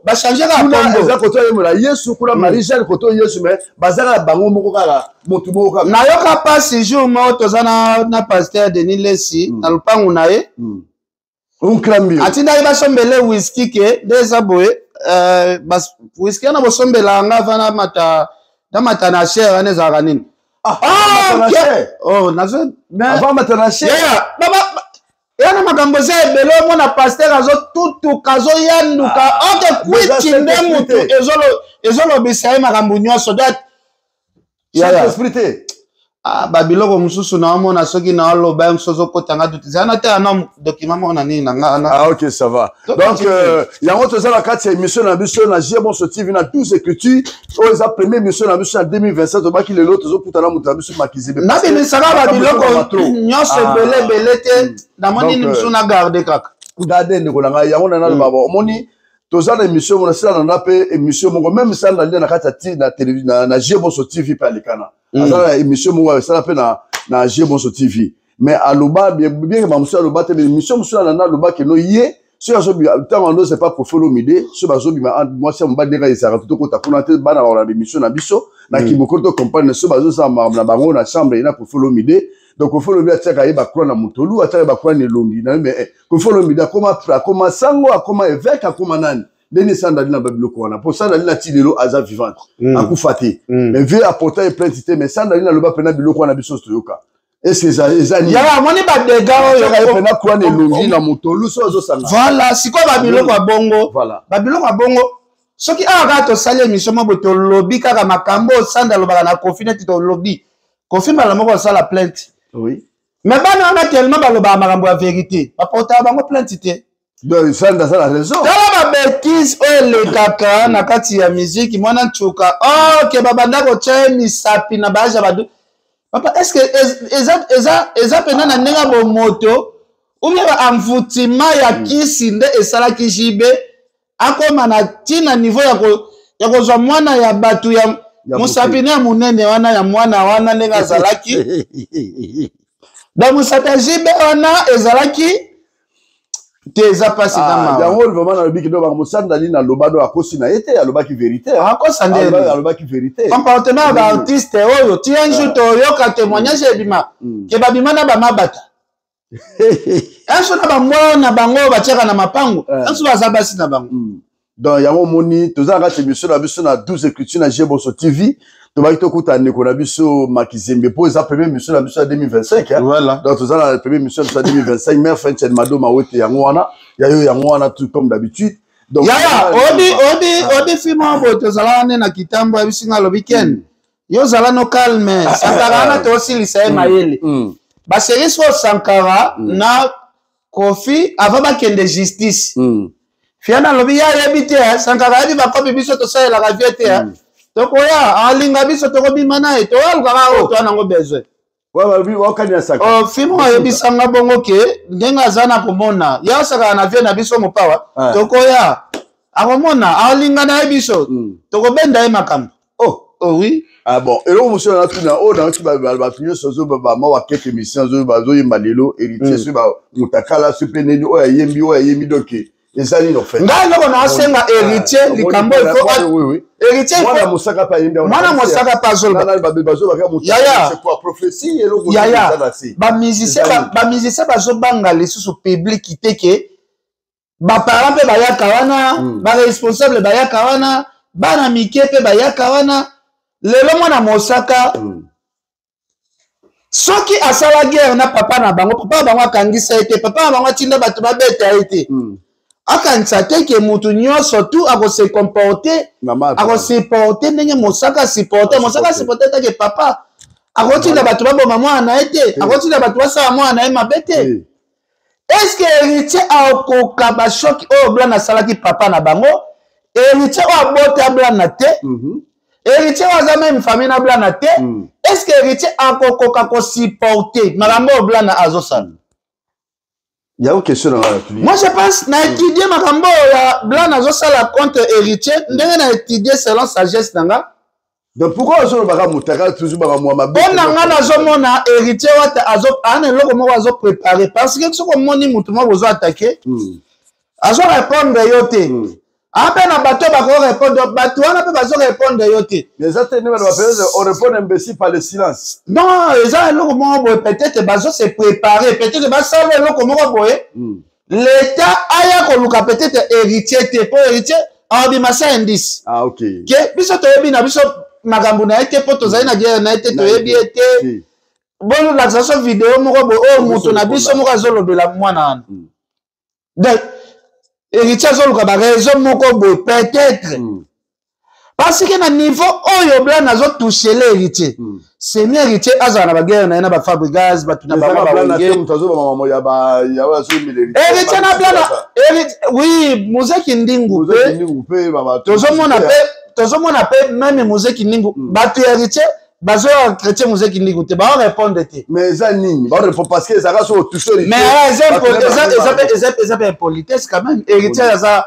Ba changer ka kombo. Za koto yemo la Yesu kula Marie-Jeanne koto Yesu mais bazala bango moko kala motu moko kala. Nayoka pasi jour mo to zana na pasteur Denis Lesi na lupangu na ye. Un clamio. Atinda ba sombele whisky ke deza boy bas whisky na bo sombela nga vana mata na cher ane za kanini. Oh nazo avant matana cher. Baba yana makambo za ebele mona pasteur azo tutu kazo yanduka oke kwitinde mutu ezolo bisaye makambo nyonso dat ya esprit babiloko mususu na mona soki na loba msozo kotanga duti zana te na document mona nini na ah ok ça va donc yango toza la carte émission na biso na Jebon TV na 12 écritures o eza première émission na biso en 2027 to baki lelo tozo kutana mutu na biso makizibe na bi misaka babiloko nyonso belé te na moni ni biso na garder kaka garder ndeko na ngai yango na baba omoni toza na émission mona sala na pe émission moko même ça na kati na télévision na Jebon TV pa likana azala émission moko ça pe na Jebon TV mais aloba bien que mamuso aloba te émission muso na aloba ke no ye so azo bi tant no c'est pas pour follow mide so bazo bi moi c'est mba deka isa tout ko ta kuna te bana ba na émission na biso na kimoko to comprendre so bazo sa na bango na chambre ina pour follow mide donc il faut le mettre à ba kwa na mutolu ataka ba kwa ni longi na mais il faut le mettre comme sango comme évêque comme nani deni sanda na babiloko wana pour sanda na tilelo aza vivante akufate mais veut apporter une plainte mais sanda na loba pena biloko wana biso toyoka est-ce que ça ya moni ba dega oyo pena kwa ni longi na mutolu so zo sanga voilà siko babiloko ya bongo babiloko ya bongo soki aka to sali émission mo boto lobby kaka makambo sanda lobaka na confinement to lobby confirme la moko sala plainte. Oui. Mais on a tellement de vérité. Pas bango plainte. Donc ça a la raison. Dans la bêtise le kaka na kati ya musique mwana choka. Oh ke babanda ko chemi sapi na baja badu. Papa est-ce que eza pena na nenga bo moto ou bien envoûtement ya kisinde esala kijibe akoma na tina niveau ya ko zwa mwana ya batu ya musapine ya munene wana ya mwana wana nenga zalaki da musatajibe wana ezalaki teza pasi na ya ngol vraiment na biki do ba musanda ni na lobado akosi na ete ya lobaki vérité akosa ndé ya lobaki vérité comportement ba artiste oyo ti anju to yoka témoignage ebima ke babima na ba mabata enso na ba mwana bango ba tiaka na mapango enso ba zabasi na bango donc yango moni tozala kati émission na biso na 12 écritures na Jeboso TV tobaki tokuta ndeko na biso Makizembe po eza première émission na biso ya 2025 hein voilà donc tozala la première émission na 2025 mère Fenchen Mado Mawete yango wana yayo yango wana tout comme d'habitude donc yaya odi fima bo tozala na kitambo ya bisinga lo weekend yo zala no calme Sankara na to silisa e mayele ba série so Sankara na Kofi avant ba kende justice fiana lobi ya yebite Sankara di ba kopi biso to sa la raviete toko ya alinga biso to bima na to alukaka o to nango besoin wa kanya Sankara fimo yebisanga bongo ke ndenga zana komona ya saka na vie na biso mopawa toko ya akomona alinga na biso toko benda e makambo oh oui ah bon et là monsieur on a tout na o na tu ba plus sozo ba ma wa quelques émissions zo ba zo yimalelo héritier sur ba mutakala supleneni o ya yembi donc ezali no fait ngai loko na senga héritier likambo oui héritier mwana musaka pa yembi mwana musaka pa zolba bazo ba mutakala c'est quoi prophétie et loko ba musicien bazo banga lisusu public teke ba parents pe bayaka wana ba responsable bayaka wana bana mike pe bayaka wana lelo mwana mosaka soki asala guerre na papa na bango akangisa ete papa na bango atinda bato babeta ete akanisa te ke mutu nyonso tu akose comporter akosupporte ndenge mosaka supporte te ke papa akotinda bato baboma mwana na ete akotinda bato basala mwana na ye mabe te est-ce que héritier akoka bashoki oyo blanc asalaki papa na bango héritier oyo abota blanc na te héritier waza même famille na blanc na te est-ce que héritier akokoka ko supporter makambo blanc na azosala il y a une question dans la moi je pense na étudier makambo ya blanc azosala contre héritier ndenge na étudier selon sagesse nanga donc pourquoi on baka mutaka toujours baka moi mabe on nga nazomona héritier wata azo ana eloko moko azo préparer parce que soko moni mutu mo bozo attaquer azo répondre yo te après na bato bako répondre bato wana pe bazo répondre yo te les autres ne va on répond imbécile par le silence non eza eloko moko boye peut-être bazo se préparer peut-être basala eloko moko boye l'état aya koluka peut-être héritier te po héritier abimasa indice ok ke biso toyebi na biso makambo na ete po tozali na guerre na ete toyebi ete bon lakisa vidéo moko boye oyo mutu na biso moko azolobela mwana wana donc héritier azoluka baraison moko boye peut-être parce que na niveau oyo blanc azotouche le héritier c'est mieux héritier azala na baguerre na ye na bafabrigaz bato na bango héritier na blanc oui muzeki ndingu pe tozomona pe même muzeki ndingu bato héritier bazoya chrétien muzeki ndingu te baorépondre te mais eza nini baorépondre parce que ezaka so touche mais eza pe impolitesse quand même héritier aza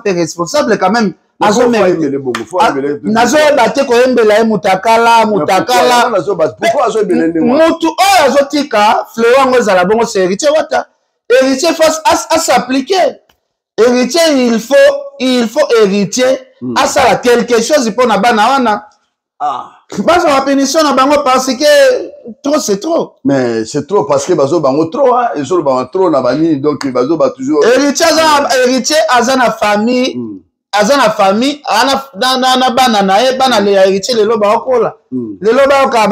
pe responsable quand même nazoyeba te koyembela ye mutakala mutu oyo azotika fleur yango ezala bongo c'est héritier wata héritier face à s'appliquer héritier il faut héritier asala quelque chose mpo na bana wana bazwa pénition na bango parce que trop c'est trop mais c'est trop parce que bazo bango trop hein ezolo bango trop na bani donc bazo ba toujours héritier aza na famille na bana na ye bana le héritier lelo baokola lelo baoka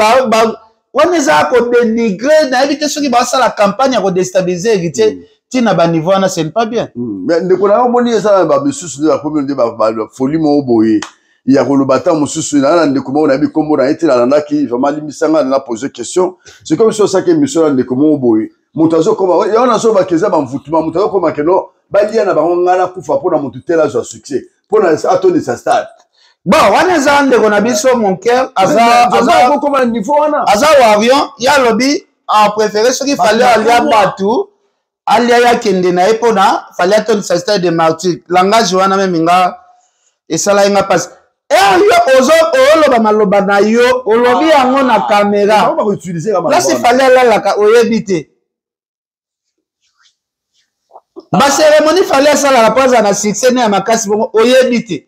wana eza kodénigrer nayebi te soki basala campagne ya kodestabiliser héritier tina baniveau wana ce n'est pas bien mais ndeko na omoni eza bamisusu nde bakomi nde bafolie moko boye ya koloba ta mosusu na ndeko moko nayebi kombo na ye te nalandaki vraiment limisanga na poser question c'est comme si osaki émission na ndeko moko boye moto azokoma ya wana azobaka eza bamvutuma moto azokoma keno balia na bango ngana kufa mpona motu tela azwa succès mpona atone sa stade bon wana eza ndeko na biso mon cœur azakokoma na niveau wana aza warion ya lobi apréféré soki fali alia bato alia yakende na ye mpona fali atone sa stade de martyr langage wana meme nga esala ye nga mpasi yo oloba maloba na yo olobi yango na caméra lasi fali alalaka oyebi te basérémonie fali asalaka mpo aza na succès ne ya makasi bongo oyebi te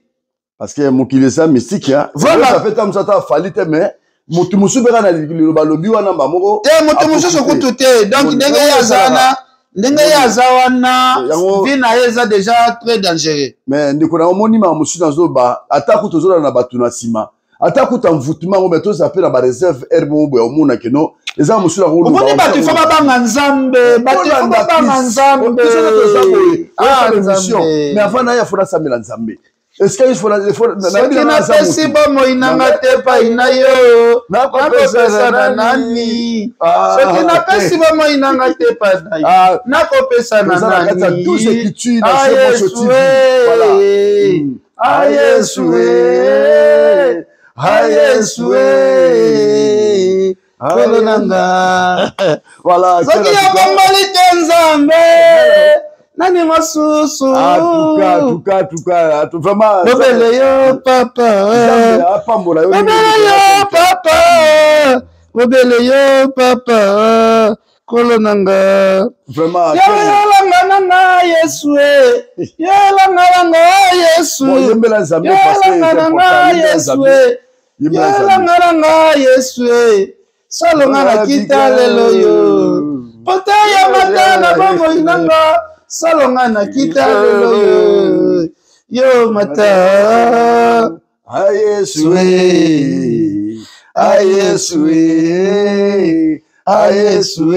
parce que mokili eza mystique afeta mosu ata afali te mais motu mosusu mpeka na liloba lobi wana mbamoko te motu mosusu kutu te donc ndenge ye azala na ndenge ya zawana vie na eza déjà très dangereux mais ndeko na moni ma musu na zoba atako tozola na batu na sima atako tamvutuma ngo beto zape na ba réserve herbe bo omuna keno eza musu na rolo omoni batu fa banga nzambe batu fa banga nzambe mais avant na ya fona samela nzambe est-ce que il faut na pesi bomo inanga te pa inayo na kopesa na nani soki na pesi bomo inanga te pa nayo na kopesa na nani tout ce qui tue na Yesu Yesu kolo nanga voilà soki yakomboli te nzambe nani masusu tuka vraiment bobele yo papa bobele yo papa kolo nanga vraiment yolanga nanga Yesu yolanga nanga Yesu yembela nzambe parce que yolanga Yesu yolanga nanga Yesu salonga na kita lelo yo pota ya matana bongo inanga salonga na kita lelo yo mata Yesu Yesu Yesu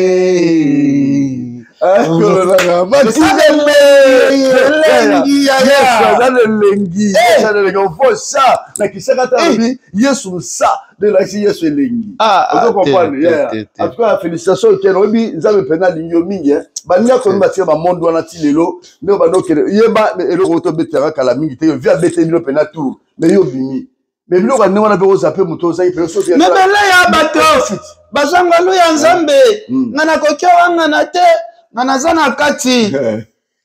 Yesu sa de la Yesu elengi vous comprenez en tout cas félicitations que robi nzambe pena linyo mingi bania ko mbatia ba monde wana ti lelo ne ba no kele yeba eloko to betera kala mingi te via beteni no pena tour mais yo bimi mais biloko ne wana pe ko zape muto za pe so mais bela ya bato bazangalo ya nzambe ngana kokyo wanga na te ngana zana kati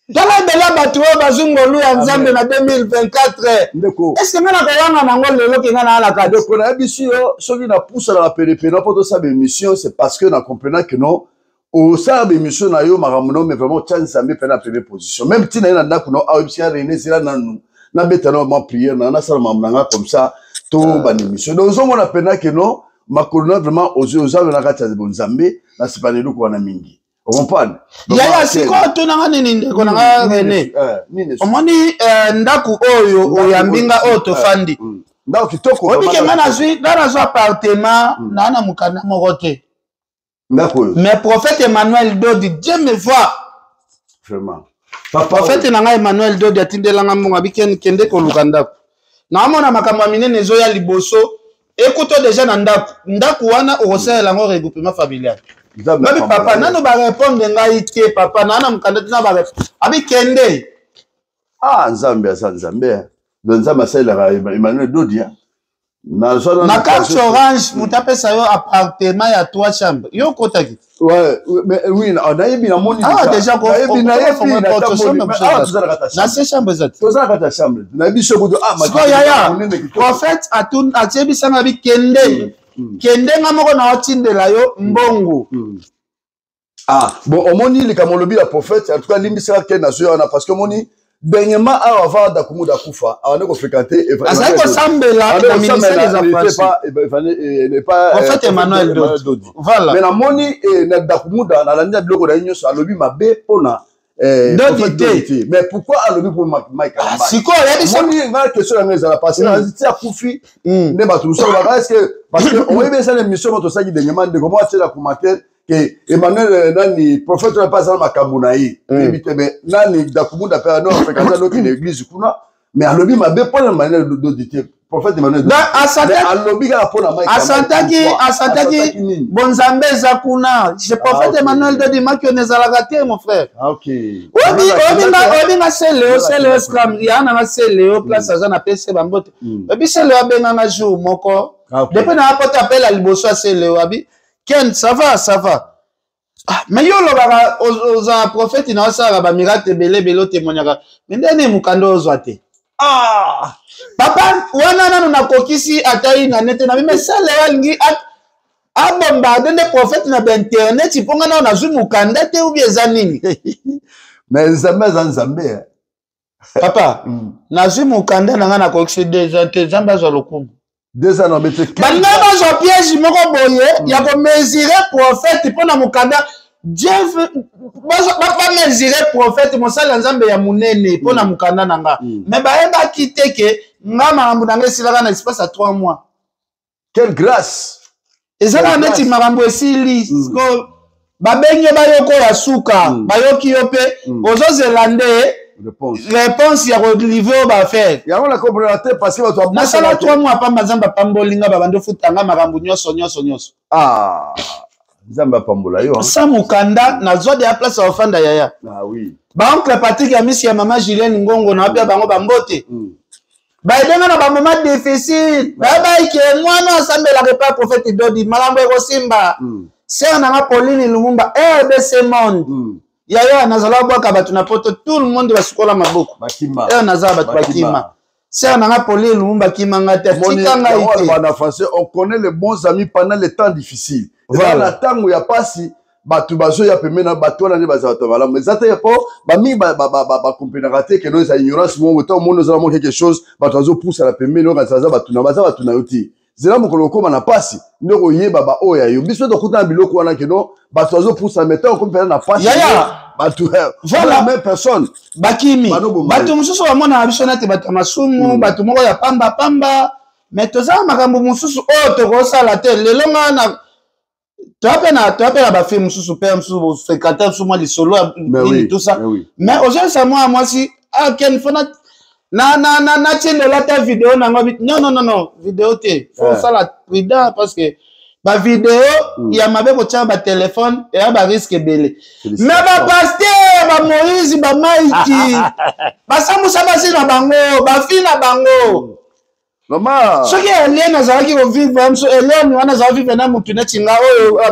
Dans la bateau, bazungolu ya nzambe na 2024. Est-ce que ngana kayanga nango lelo ke ngana ala kade ko na biso soki na pousse la péripérie pour ça émission c'est parce que na comprenant que non au ça émission na yo maramuno mais vraiment tchan nzambe pe na première position même tina na ndako no awibsia René zira nanu na betana ma prière na sala mamnanga comme ça to ban émission donc on a pena que non makolona vraiment aux na kata nzambe na sipanelu ko na mingi. On comprend. Yaya siko tunanga nini ndeko nanga René. Omoni ndaku oyo oyambinga oto fandi. Ndako kitoko. Obi ke ngana zwi dara zo appartement na na mukana morote. Ndako. Mais prophète Emmanuel Dodi Dieu me voit. Vraiment. Prophète nanga Emmanuel Dodi atindelanga munga biken kende ko lukanda. Na mona makambo minene zo ya liboso. Écoute déjà na ndaku wana okosela ngo regroupement familial. Babi papa nano ba répondre ngai te papa nana mukandati na ba abi kende nzambe nzambe asala Emmanuel Dodi na carte orange mutapesa yo appartement ya 3 chambres yo kotaki ouais mais oui on a yebi na moni déjà ko na 6 chambres zati toza kata chambre na biso ko yaya prophète atun atebisanga bi kende kende nga moko na otindela yo mbongo bon omoni likamo lobi la prophète en tout cas limbisa ke na zo na parce que moni dernièrement avant dakumuda kufa avant ko fréquenter ça ko sambela na ministère des affaires pas prophète Emmanuel Dodi voilà mais na moni na dakumuda na landa biloko na nyoso alobi mabe pona mais pourquoi alobi pour Mike Alamba siko ya biso moni nga question na ngeza la passer na tia kufi ne ba tout ça est-ce que parce que on est bien l'émission notre saki dernièrement de comment c'est la commentaire que Emmanuel nani prophète na pas ma kabunayi mais nani dakumuda pa non fréquenter donc l'église kuna mais alobi mabe pona Emmanuel Dodi prophète Emmanuel Dodi alobi ga pona Mike asantaki bonzambe za kuna je prophète Emmanuel Dodi makyo nezala gate mon frère OK obi na seleo scram yana na seleo place za na PC bambote obi seleo benga na jour moko depuis na apota appel à liboso seleo abi Ken ça va mais yo lo baka oza prophète na osala ba miracle belé témoignaka mais ndene mukando ozwate papa wana nanu na kokisi atayi na nete na mais sale alingi abomba dende prophète na internet iponga na zwi mukanda te ubi eza nini mais nzambe papa na zwi mukanda na nga na kokisi déjà te zamba zo lokumu 2 ans n'obété banana zo piège moko boye ya ko mesurer prophète pona mukanda Dieu veut pas mesurer prophète mosala nzambe ya munene pona mukanda nanga mais ba quitter que nga makambo nanga silaka na espace à 3 mois. Quelle grâce. Et ça va mettre makambo esili ko babenyo bayoko ya suka bayoki yo pe ozo zelande réponse ya reliver ba faire ya on la comprendre parce que ba to na sala 3 mois pa mazamba pambolinga ba bando futanga makambo nyoso ah Zamba pambola yo. Sa mukanda na zode ya place ya ofanda yaya. Ah oui. Ba oncle Patrick ya misi ya mama Julienne Ngongo na bia bango bambote. Ba edenga na ba moment difficile. Ba ike mwana asambela repas prophète Dodi malambo eko simba. Sœur na Pauline Lumumba RBC Monde. Yaya nazala bwaka batu na poto tout le monde basukola maboko. Bakima. Nazala batu bakima. Sœur na Pauline Lumumba kimanga te tikanga ite. On connaît les bons amis pendant les temps difficiles. Voilà, tango ya pasi batu bazo ya pemena batu na ne bazata bala mais zata ya po ba mi ba comprendre te que nous a ignorance mo temps mo nous avons quelque chose batu bazo pousse la pemena nga zaza batu na yoti zela mo koloko na pasi ndeko yeba ba oya yo biso to kuta biloko wana que no batu bazo pousse la mettant comme na pasi batu voilà même personne bakimi batu mususu wa mona biso na te batu masumu batu moko ya pamba mais toza makambo mususu o to ko sala te lelo ngana tu appelles la film sous père sous fréquentateur sous moi les solos tout ça mais aujourd'hui ça moi si ah quel fona na tienne la ta vidéo non vidéo te faut ça la prudent parce que ba vidéo il y a mabe ko tia ba téléphone et ba risque belé mais ba pasteur ba Moïse ba Maïki ba samusa ba sina bango ba fina bango Maman, ce qui est lié dans qui vont vivre, Hélène, on a vivre dans mon tunnel, on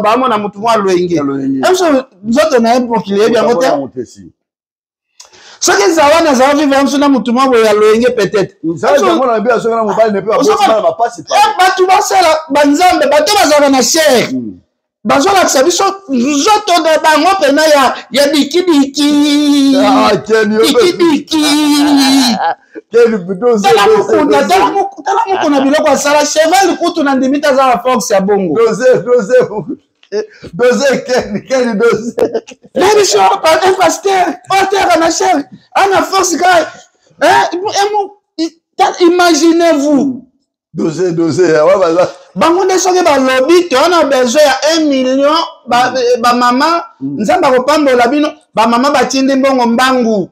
a mon tournoi loingué. Nous autres, on a un bon qu'il y ait bien monté. Ce qui est à vivre dans mon tournoi loingué peut-être. Nous avons bien sûr un mobile, ne peut pas passer. Tu vas faire la banzambe, tu vas na cher. Bazo la sabiso zoto de bango pena ya biki ah biki quel budo tala mukuna biloko asala cheval kutu na ndimita za fox ya bongo dose quel dose mais je pas un pasteur na cher ana force gars imaginez-vous dose ouais bah bango nde soki balobi to on a besoin ya 1 million ba mama nzamba ko pambola bino ba mama batindi mbongo mbangu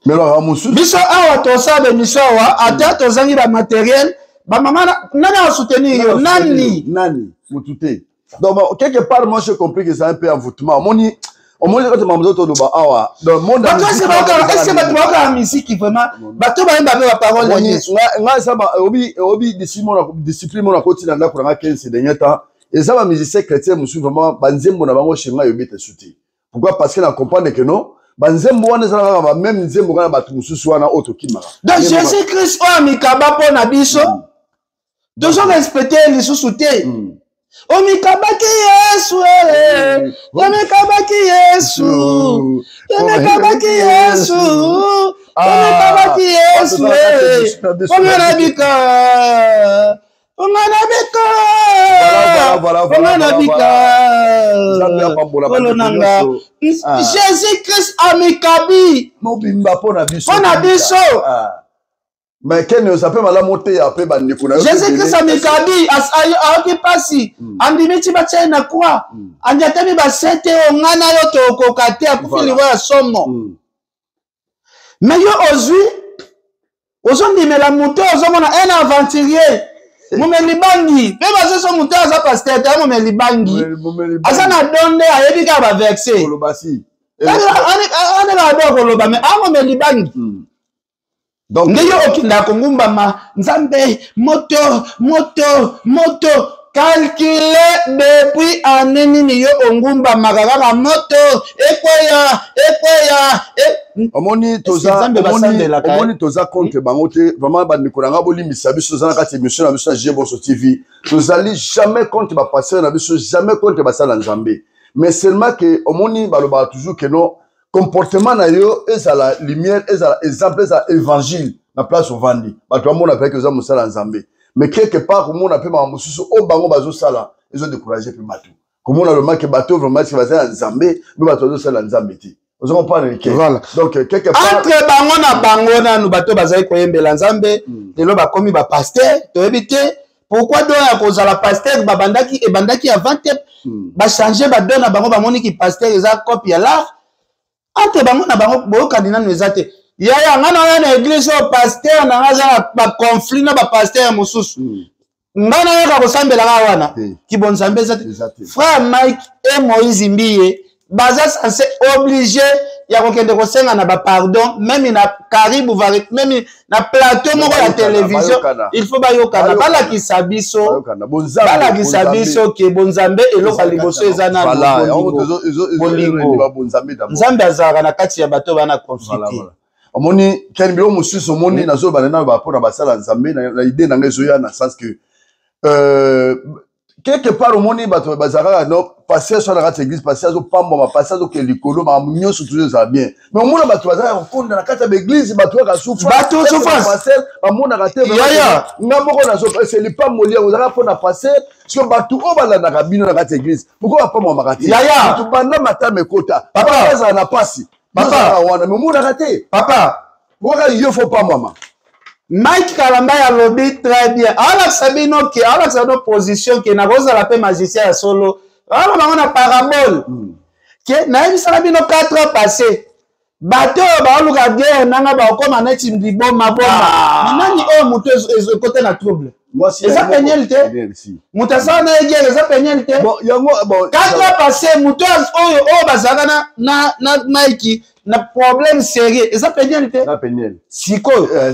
mais alors musu biso awa to sabe biso awa ata to zangi ba matériel ba mama nana soutenir yo nani mutute donc quelque part moi je compris que c'est un peu envoûtement on m'a dit que maman to ba awa dans le monde est-ce que ba toka musique vraiment ba to ba mba ba parole nga ça ba obi discipline na koti na ndako na 15 dernier temps et ça ba musicien chrétien musu vraiment banzembo na bango chenga yo bete souti pourquoi parce que na comprendre que non banzembo wana za ba même nzembo kana batu mususu wana auto kimaka donc Jésus Christ o mikaba pona biso toujours respecter les sous-soutés Omikabaki Yesu Omikabaki Yesu Omikabaki Yesu Omikabaki Yesu Omanabika Omanabika Jésus Christ amikabi mobimba pona biso mais quel ça peut mal monter après bandeko Jésus Christ amikabi aoki pasi andimiti batia na kwa anjatami basete ongana yo to kokate akufili wa somo mais yo ozondimela muto ozomona un aventurier mumelibangi pe baseso muto aza pasteur ta mumelibangi asa na donde ayebi ka ba verser kolobasi ana na do koloba mais mumelibangi donc ndeyo okinda kongumbama nzambe moto calculé depuis année ni yo ongumba makaka moto ekoya omoni toza contre bango te vraiment bandeko nanga bolimbisa biso za na kati émission na biso na Jeboso TV tozali jamais contre ba pasteur na biso jamais contre basala nzambe mais seulement que omoni baloba toujours que non comportement na yo eza la lumière eza exemple eza évangile na place au vandi bato amona pe que za musala nzambe mais quelque part comme on appelle ma mususu o bango bazo sala ils ont découragé pe bato comment on a le marque bateau vraiment qui va faire Nzambé mais bateau ça la Nzambé ti vous comprenez voilà donc quelque part entre bango na nous bateau bazali koyembela Nzambe lelo ba komi ba pasteur to ebité pourquoi donc à cause la pasteur babandaki et bandaki avant ba changer ba donner bango ba moni ki pasteur eza copie ya l'art entre bango na bango bo kandina nous ezate yaya ngana na église au pasteur na ngaza ba conflit na ba pasteur mosusu ngana yaka kosambela wana ki bon Nzambe ezate frère Mike et Moïse Mbiye baza censé obligé ya kokende kosenga na ba pardon même na Caribou même na plateau moko ya télévision il faut bayokana bala kisabiso ke bonzambe eloko liboso eza na Nzambe azaka na kati ya bato bana conflit omoni ken bilo mususu omoni nazo banana ba pona basala Nzambe na idée na ngezo ya na sens que quelque part au monde bato bazara no passer sur la église passer au pambo passer au kelikolo ma munyo surtout ça bien mais au monde bato bazara konda na kata église bato ka souffre bato souffrance passer ba mona ka te ngamoko na so c'est le pas molia ozara pona passer parce que bato o bala na kabino na kata église pourquoi pas moi makati bato banda matame kota papa ça na pasi papa wana mais mona ka te papa pourquoi il faut pas maman Mike Kalamba ya lobby très bien. Alors Sabino qui alors sa position qui na goza la paix magicien ya solo. Alors on a parabole. Que na yebi Sabino 4 ans passé. Bateau ba luka guerre nanga ba koma na tim di bomba. Nani o muto côté na trouble. Moi si ça pénialité. Mutasa na guerre ça pénialité. Bon 4 ans passé muto o bazaka na Mike na problème sérieux et ça pénialité. Ça pénialité. Siko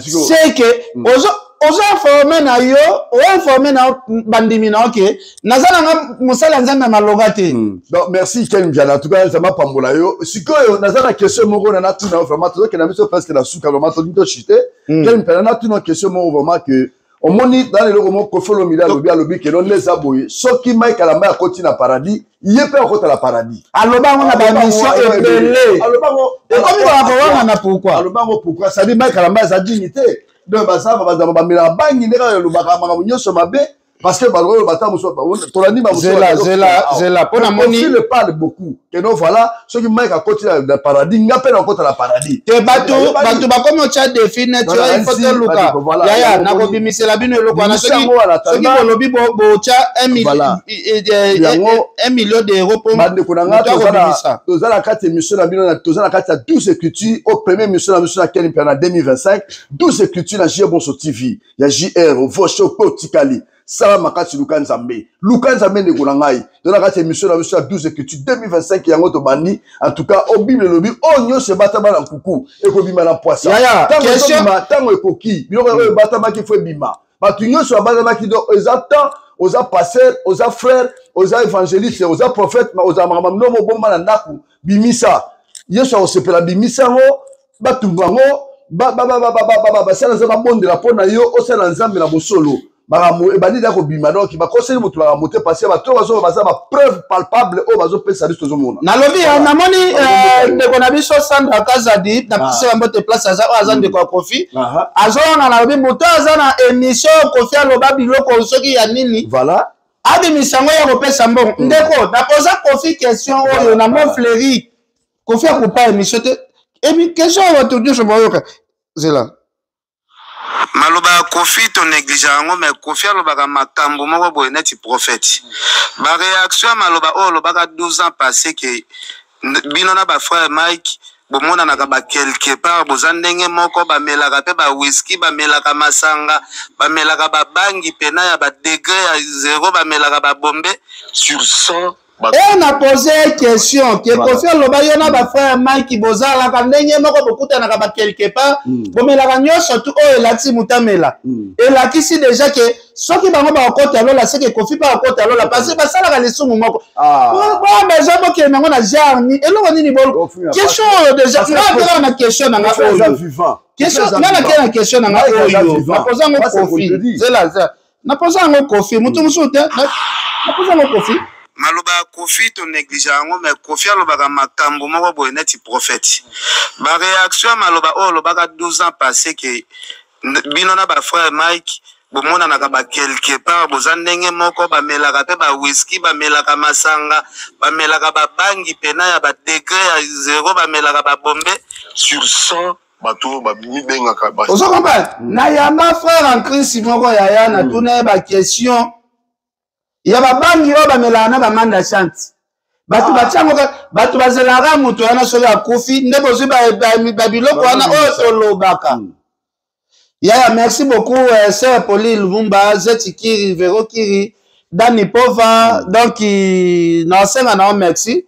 c'est que ozo informer na yo o informer na bandimi na OK nazana nga musala nzambe malogate donc merci Ken Mbiala en tout cas ça m'a pambola yo siko yo nazana question moko na tuna vraiment to que na biso presque na suka vraiment to chité Ken Mbiala na tuna question moko vraiment que au moni dans le logo kofolo mila lobi que non les aboye soki Mike Kalamba ya koti na paradis yepé okota la paradis alobango na ba mission ebele alobango et comme ba ko na pourquoi alobango pourquoi ça dit Mike Kalamba sa dignité donc baza ba mila bangi ndeka lo bakama nyoso mabe parce que balolo bata muso tolani ba muso zela pona moni il parle beaucoup que non voilà ceux qui Mike a koti la paradis ngape na kota la paradis te batu ba comme chat défini tu vois il faut te luka yaya na ko bimisela bino eloko na soki bolobi bo cha 1 million d'euros pour bande kunanga toza la carte émission na bino na toza la carte 12 écritures au premier émission na mission na Ken Mbiala 2025 12 écritures na JR Bonso TV ya JR Vocho Potikali Sala makati Lukanzambe ne kulangai de la carte émission na mission 12 écritures 2025 yango to bandi en tout cas au bible lobi onyo se batama na kuku e ko bima na poisa tango ekoki biloko e batama ki fo bima batu nyoso batama ki do exactement aux pasteurs, aux frères, aux évangélistes, aux prophètes, aux amamamno mo bomba na ndaku bimisa yeso o sepela bimisa ngo batumbango sala za bonde la pona yo o sala nzambe na bosolo baramu e bandi da ko bima donc ba conseiller mutu ba monter passer ba to bazo baza ba preuve palpable o bazo pesa listo zo mona na lobi na moni de ko na biso Sandra Kazadi na pisa mbote place aza de ko Kofi azona na lobi mutu aza na émission Kofi aloba biloko soki ya nini voilà abi misango ya ko pesa mbongo ndeko na posa Kofi question oyo na mon fleuri Kofi a pas émission te et question va tout dire je vois zela maloba Kofi to néglige yango mais Kofi alobaka makambo moko boye neti prophète ba réaction maloba o lobaka 12 ans passé que bino na ba frère Mike bomona na ba quelque part bozandenge moko ba melaka pe ba whisky ba melaka masanga ba melaka ba bangi pena ya ba degré ya 0 ba melaka ba bombe sur 100. Et on a posé une question que Kofi aloba yo na ba frère Mike bozala ka ndenge moko bokuta na ba quelque part bomela nyo surtout o elati mutamela elakisi déjà que soki bango ba okota lola c'est que Kofi pa okota lola parce que basala ka lesungu moko ba besoin bo ke nango na genre ni eloko nini bol question déjà na question na nga question na question na nga oyo na posa ngo Kofi zela na posa ngo Kofi mutu musote na posa ngo Kofi maloba Kofi to néglige yango mais Kofi alobaka makambo moko boye neti prophète ba réaction maloba o lobaka 12 ans passé que bino na ba frère Mike bomonanaka ba quelque part boza ndenge moko bamelaka pe ba whisky bamelaka masanga bamelaka ba bangi pena ya ba degré ya 0 bamelaka ba bombe sur 100 bato ba mibengaka ba ozo comprendre na yamba frère en Christ moko yaya na tuna ba question ya ba bangi o bamelaka na ba manda chante bato batiango bato bazelaka moto yana soki akufi nde bozwi ba biloko wana oyo tolobaka. Yaya, merci beaucoup, Sœur Pauline Lumumba, Zeti Kiri, Vero Kiri, Dani Pova, donc, merci.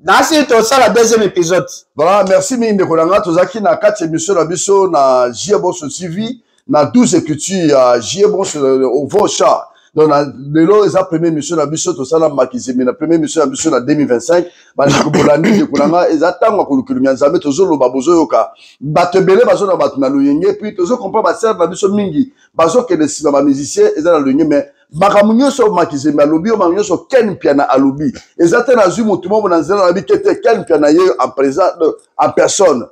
Merci, tout ça, la deuxième épisode. Voilà, merci, Minde Kolanga, Tozaki, na 4 émissions, na biso, na Jiebos TV, na 12 écritures, à Jiebos, au Vocha. Donc, lelo eza première mission na biso to sala makizemi na première mission na biso na 2025 ba ndikolandi de kolanga eza tangwa kulukilunya nzambe tozolo babozo yoka batebele bazo na batu na loyenge puis tozo comprendre ba serve na biso mingi bazo ke de siba ba musicien eza na loyenge mais bakamunyo so makizemi alobi o manyo so ken piana alobi eza te na zu mutu mo na nzela na bikete ken piana ye en présent en personne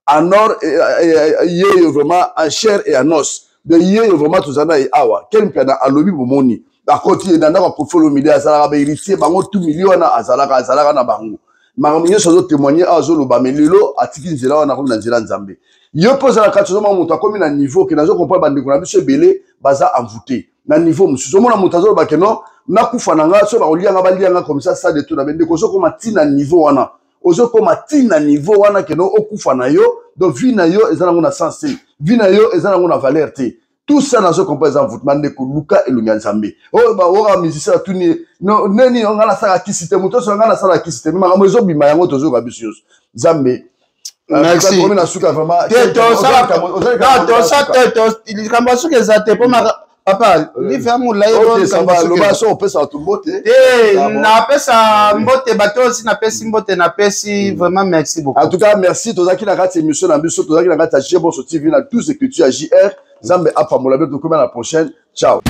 en or ye vraiment en chair et en os de hier vraiment tout ça na awa quel piana alobi bomoni à côté dans la profilo media azala ba héritier bango tout million na azala na bango makamyo so témoigner azolo ba melelo atiki nzela wana ko na nzela nzambe yo pose la kati zo moto akomi na niveau que nazo comprendre bandeko na biso belé baza envoûté na niveau musuzo mona moto azolo ba keno na kufa na nga so ba olianga ba lianga comme ça de tout na bendeko so ko matina niveau wana ozo ko matina niveau wana keno okufa na yo donc vie na yo ezana ngona sensé vie na yo ezana ngona valeur te tout ça na zo comprendre en voûtement de Luka et Lunyanzambe oh ba ora musicien tuni no neni on ngala sala kisite moto so ngala sala kisite mais mamezo bima yango tozo ka bisios Zambe merci on a suka vraiment il kambasu ke zate po papa li fait mon live on ça va le baso on peut ça tout mbote na pesa mbote bato aussi na pesi mbote na pesi vraiment merci beaucoup en tout cas merci tozaki na kati émission na biso tozaki na kati ya Jiebos TV na 12 écritures à JR Zambe apa molabe to comme la prochaine ciao